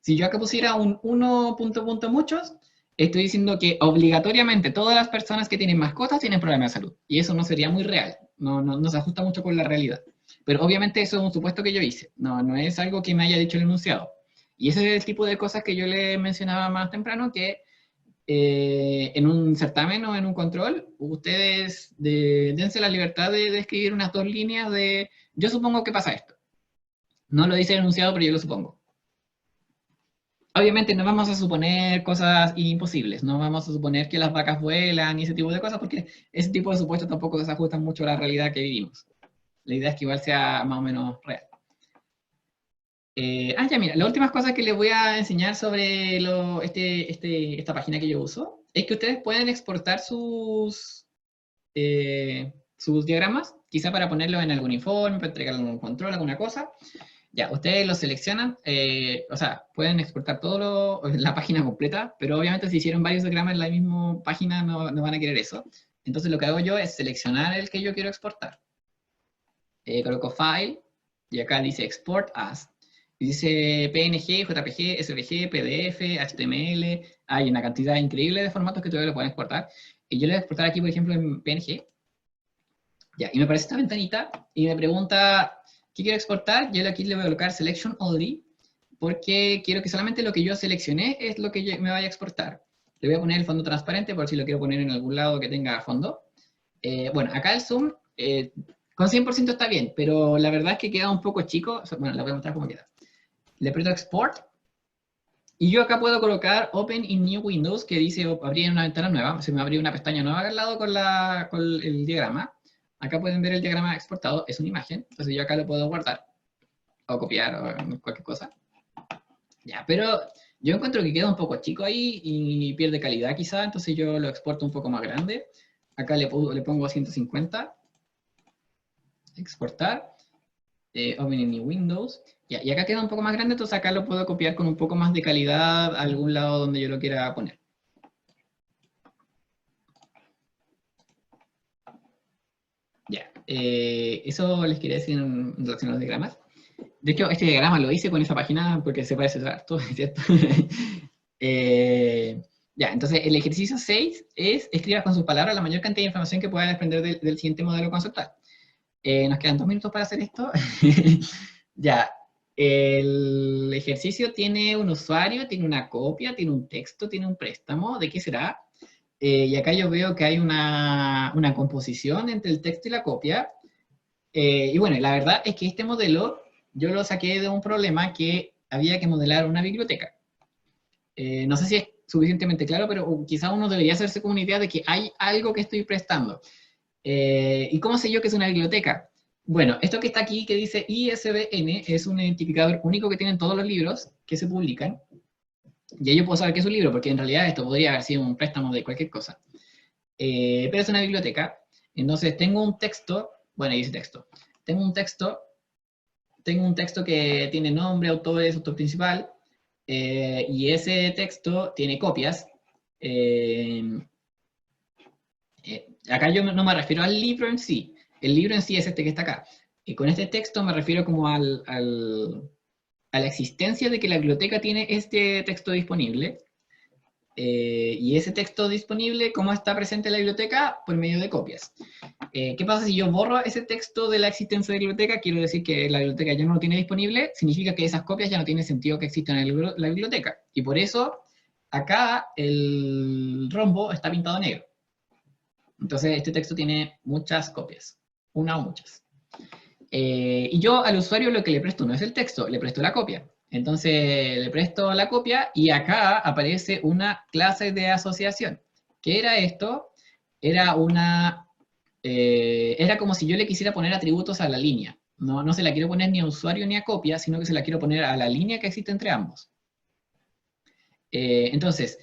Si yo acá pusiera un 1 muchos, estoy diciendo que obligatoriamente todas las personas que tienen mascotas tienen problemas de salud. Y eso no sería muy real. No se ajusta mucho con la realidad. Pero obviamente eso es un supuesto que yo hice. No es algo que me haya dicho el enunciado. Y ese es el tipo de cosas que yo le mencionaba más temprano, que en un certamen o en un control, ustedes dense la libertad de escribir unas 2 líneas de, yo supongo que pasa esto. No lo dice el enunciado, pero yo lo supongo. Obviamente no vamos a suponer cosas imposibles, no vamos a suponer que las vacas vuelan y ese tipo de cosas, porque ese tipo de supuestos tampoco se ajustan mucho a la realidad que vivimos. La idea es que igual sea más o menos real. Mira, las últimas cosas que les voy a enseñar sobre esta página que yo uso, es que ustedes pueden exportar sus diagramas, quizá para ponerlos en algún informe, para entregarlo en un control, alguna cosa. Ya, ustedes lo seleccionan, o sea, pueden exportar la página completa, pero obviamente si hicieron varios diagramas en la misma página no van a querer eso. Entonces lo que hago yo es seleccionar el que yo quiero exportar. Coloco File, y acá dice Export As. Y dice PNG, JPG, SVG, PDF, HTML, hay una cantidad increíble de formatos que todavía lo pueden exportar. Y yo lo voy a exportar aquí, por ejemplo, en PNG. Ya, y me aparece esta ventanita, y me pregunta, ¿qué quiero exportar? Yo aquí le voy a colocar Selection Only, porque quiero que solamente lo que yo seleccioné es lo que me vaya a exportar. Le voy a poner el fondo transparente, por si lo quiero poner en algún lado que tenga fondo. Bueno, acá el zoom, con 100% está bien, pero la verdad es que queda un poco chico. Bueno, le voy a mostrar cómo queda. Le aprieto Export, y yo acá puedo colocar Open in New Windows, que dice abrir una ventana nueva. Se me abrió una pestaña nueva al lado con el diagrama. Acá pueden ver el diagrama exportado, es una imagen, entonces yo acá lo puedo guardar, o copiar, o cualquier cosa. Ya, pero yo encuentro que queda un poco chico ahí, y pierde calidad quizá, entonces yo lo exporto un poco más grande. Acá le pongo 150, exportar, Open in New Windows, ya, y acá queda un poco más grande, entonces acá lo puedo copiar con un poco más de calidad a algún lado donde yo lo quiera poner. Ya, eso les quería decir en relación a los diagramas. De hecho, este diagrama lo hice con esa página porque se parece harto, ¿cierto? Ya, entonces el ejercicio 6 es escriba con sus palabras la mayor cantidad de información que pueda desprender del siguiente modelo conceptual. Nos quedan 2 minutos para hacer esto. Ya, el ejercicio tiene un usuario, tiene una copia, tiene un texto, tiene un préstamo. ¿De qué será? Y acá yo veo que hay una composición entre el texto y la copia. Y bueno, la verdad es que este modelo yo lo saqué de un problema que había que modelar una biblioteca. No sé si es suficientemente claro, pero quizá uno debería hacerse con una idea de que hay algo que estoy prestando. ¿Y cómo sé yo que es una biblioteca? Bueno, esto que está aquí, que dice ISBN, es un identificador único que tienen todos los libros que se publican. Y ahí yo puedo saber que es un libro, porque en realidad esto podría haber sido un préstamo de cualquier cosa. Pero es una biblioteca. Entonces tengo un texto, bueno, ahí dice texto. Tengo un texto que tiene nombre, autores, autor principal, y ese texto tiene copias. Acá yo no me refiero al libro en sí. El libro en sí es este que está acá. Y con este texto me refiero como a la existencia de que la biblioteca tiene este texto disponible. Y ese texto disponible, ¿cómo está presente en la biblioteca? Por medio de copias. ¿Qué pasa si yo borro ese texto de la existencia de la biblioteca? Quiero decir que la biblioteca ya no lo tiene disponible, significa que esas copias ya no tiene sentido que existan en la biblioteca. Y por eso, acá el rombo está pintado negro. Entonces, este texto tiene muchas copias, una o muchas. Y yo al usuario lo que le presto no es el texto, le presto la copia. Entonces le presto la copia y acá aparece una clase de asociación. ¿Qué era esto? Era como si yo le quisiera poner atributos a la línea. No se la quiero poner ni a usuario ni a copia, sino que se la quiero poner a la línea que existe entre ambos. Entonces,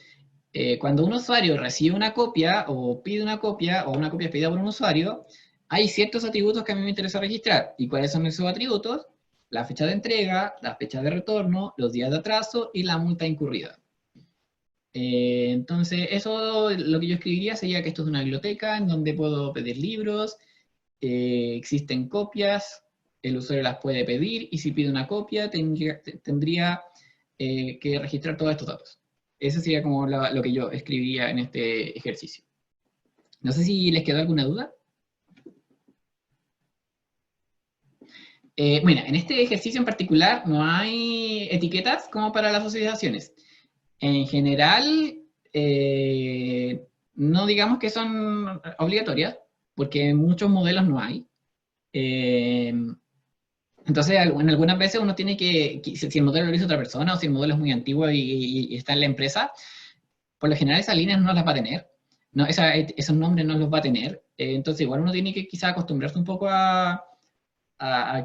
cuando un usuario recibe una copia o pide una copia, o una copia es pedida por un usuario, hay ciertos atributos que a mí me interesa registrar. ¿Y cuáles son esos atributos? La fecha de entrega, la fecha de retorno, los días de atraso y la multa incurrida. Entonces, eso lo que yo escribiría sería que esto es una biblioteca en donde puedo pedir libros, existen copias, el usuario las puede pedir, y si pide una copia tendría que registrar todos estos datos. Eso sería como lo que yo escribiría en este ejercicio. No sé si les quedó alguna duda. Bueno, en este ejercicio en particular no hay etiquetas como para las asociaciones. En general, no digamos que son obligatorias, porque en muchos modelos no hay. Entonces, en algunas veces uno tiene si el modelo lo hizo otra persona, o si el modelo es muy antiguo y está en la empresa, por lo general esas líneas no las va a tener. No, esos nombres no los va a tener. Entonces, igual uno tiene que quizá acostumbrarse un poco a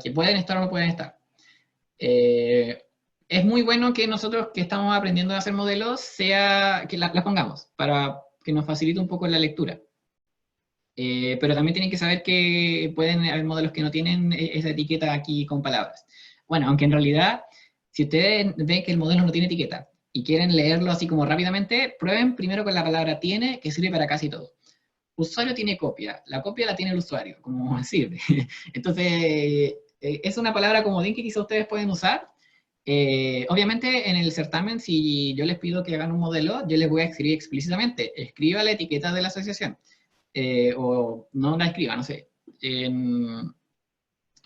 que pueden estar o no pueden estar. Es muy bueno que nosotros que estamos aprendiendo a hacer modelos, que las pongamos, para que nos facilite un poco la lectura. Pero también tienen que saber que pueden haber modelos que no tienen esa etiqueta aquí con palabras. Bueno, aunque en realidad, si ustedes ven que el modelo no tiene etiqueta y quieren leerlo así como rápidamente, prueben primero con la palabra tiene, que sirve para casi todo. Usuario tiene copia, la copia la tiene el usuario, como sirve. Entonces, es una palabra comodín que quizá ustedes pueden usar. Obviamente en el certamen, si yo les pido que hagan un modelo, yo les voy a escribir explícitamente, escriba la etiqueta de la asociación, o no la escriba, no sé.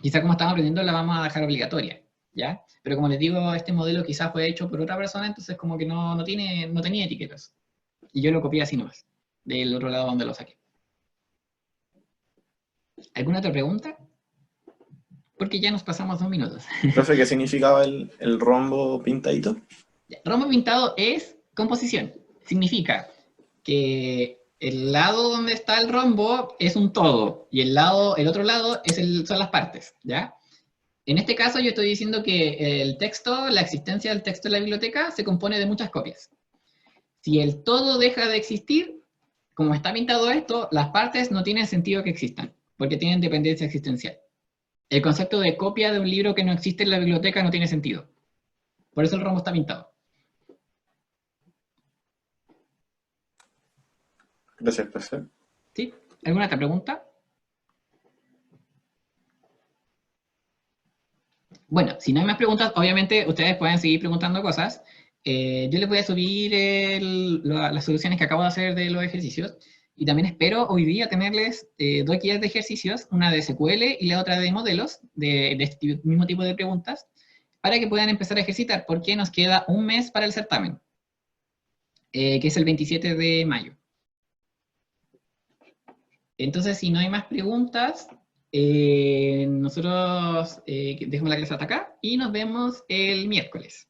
Quizá como estamos aprendiendo la vamos a dejar obligatoria, ¿ya? Pero como les digo, este modelo quizás fue hecho por otra persona, entonces como que no tenía etiquetas. Y yo lo copié así nomás, del otro lado donde lo saqué. ¿Alguna otra pregunta? Porque ya nos pasamos 2 minutos. Profe, ¿qué significaba el rombo pintadito? Rombo pintado es composición. Significa que el lado donde está el rombo es un todo y el otro lado son las partes, ¿ya? En este caso yo estoy diciendo que el texto, la existencia del texto en la biblioteca se compone de muchas copias. Si el todo deja de existir, como está pintado esto, las partes no tienen sentido que existan, porque tienen dependencia existencial. El concepto de copia de un libro que no existe en la biblioteca no tiene sentido. Por eso el rombo está pintado. Gracias, profe. ¿Sí? ¿Alguna otra pregunta? Bueno, si no hay más preguntas, obviamente ustedes pueden seguir preguntando cosas. Yo les voy a subir las soluciones que acabo de hacer de los ejercicios. Y también espero hoy día tenerles 2 guías de ejercicios, una de SQL y la otra de modelos, de este mismo tipo de preguntas, para que puedan empezar a ejercitar, porque nos queda un mes para el certamen, que es el 27 de mayo. Entonces, si no hay más preguntas, nosotros dejamos la clase hasta acá y nos vemos el miércoles.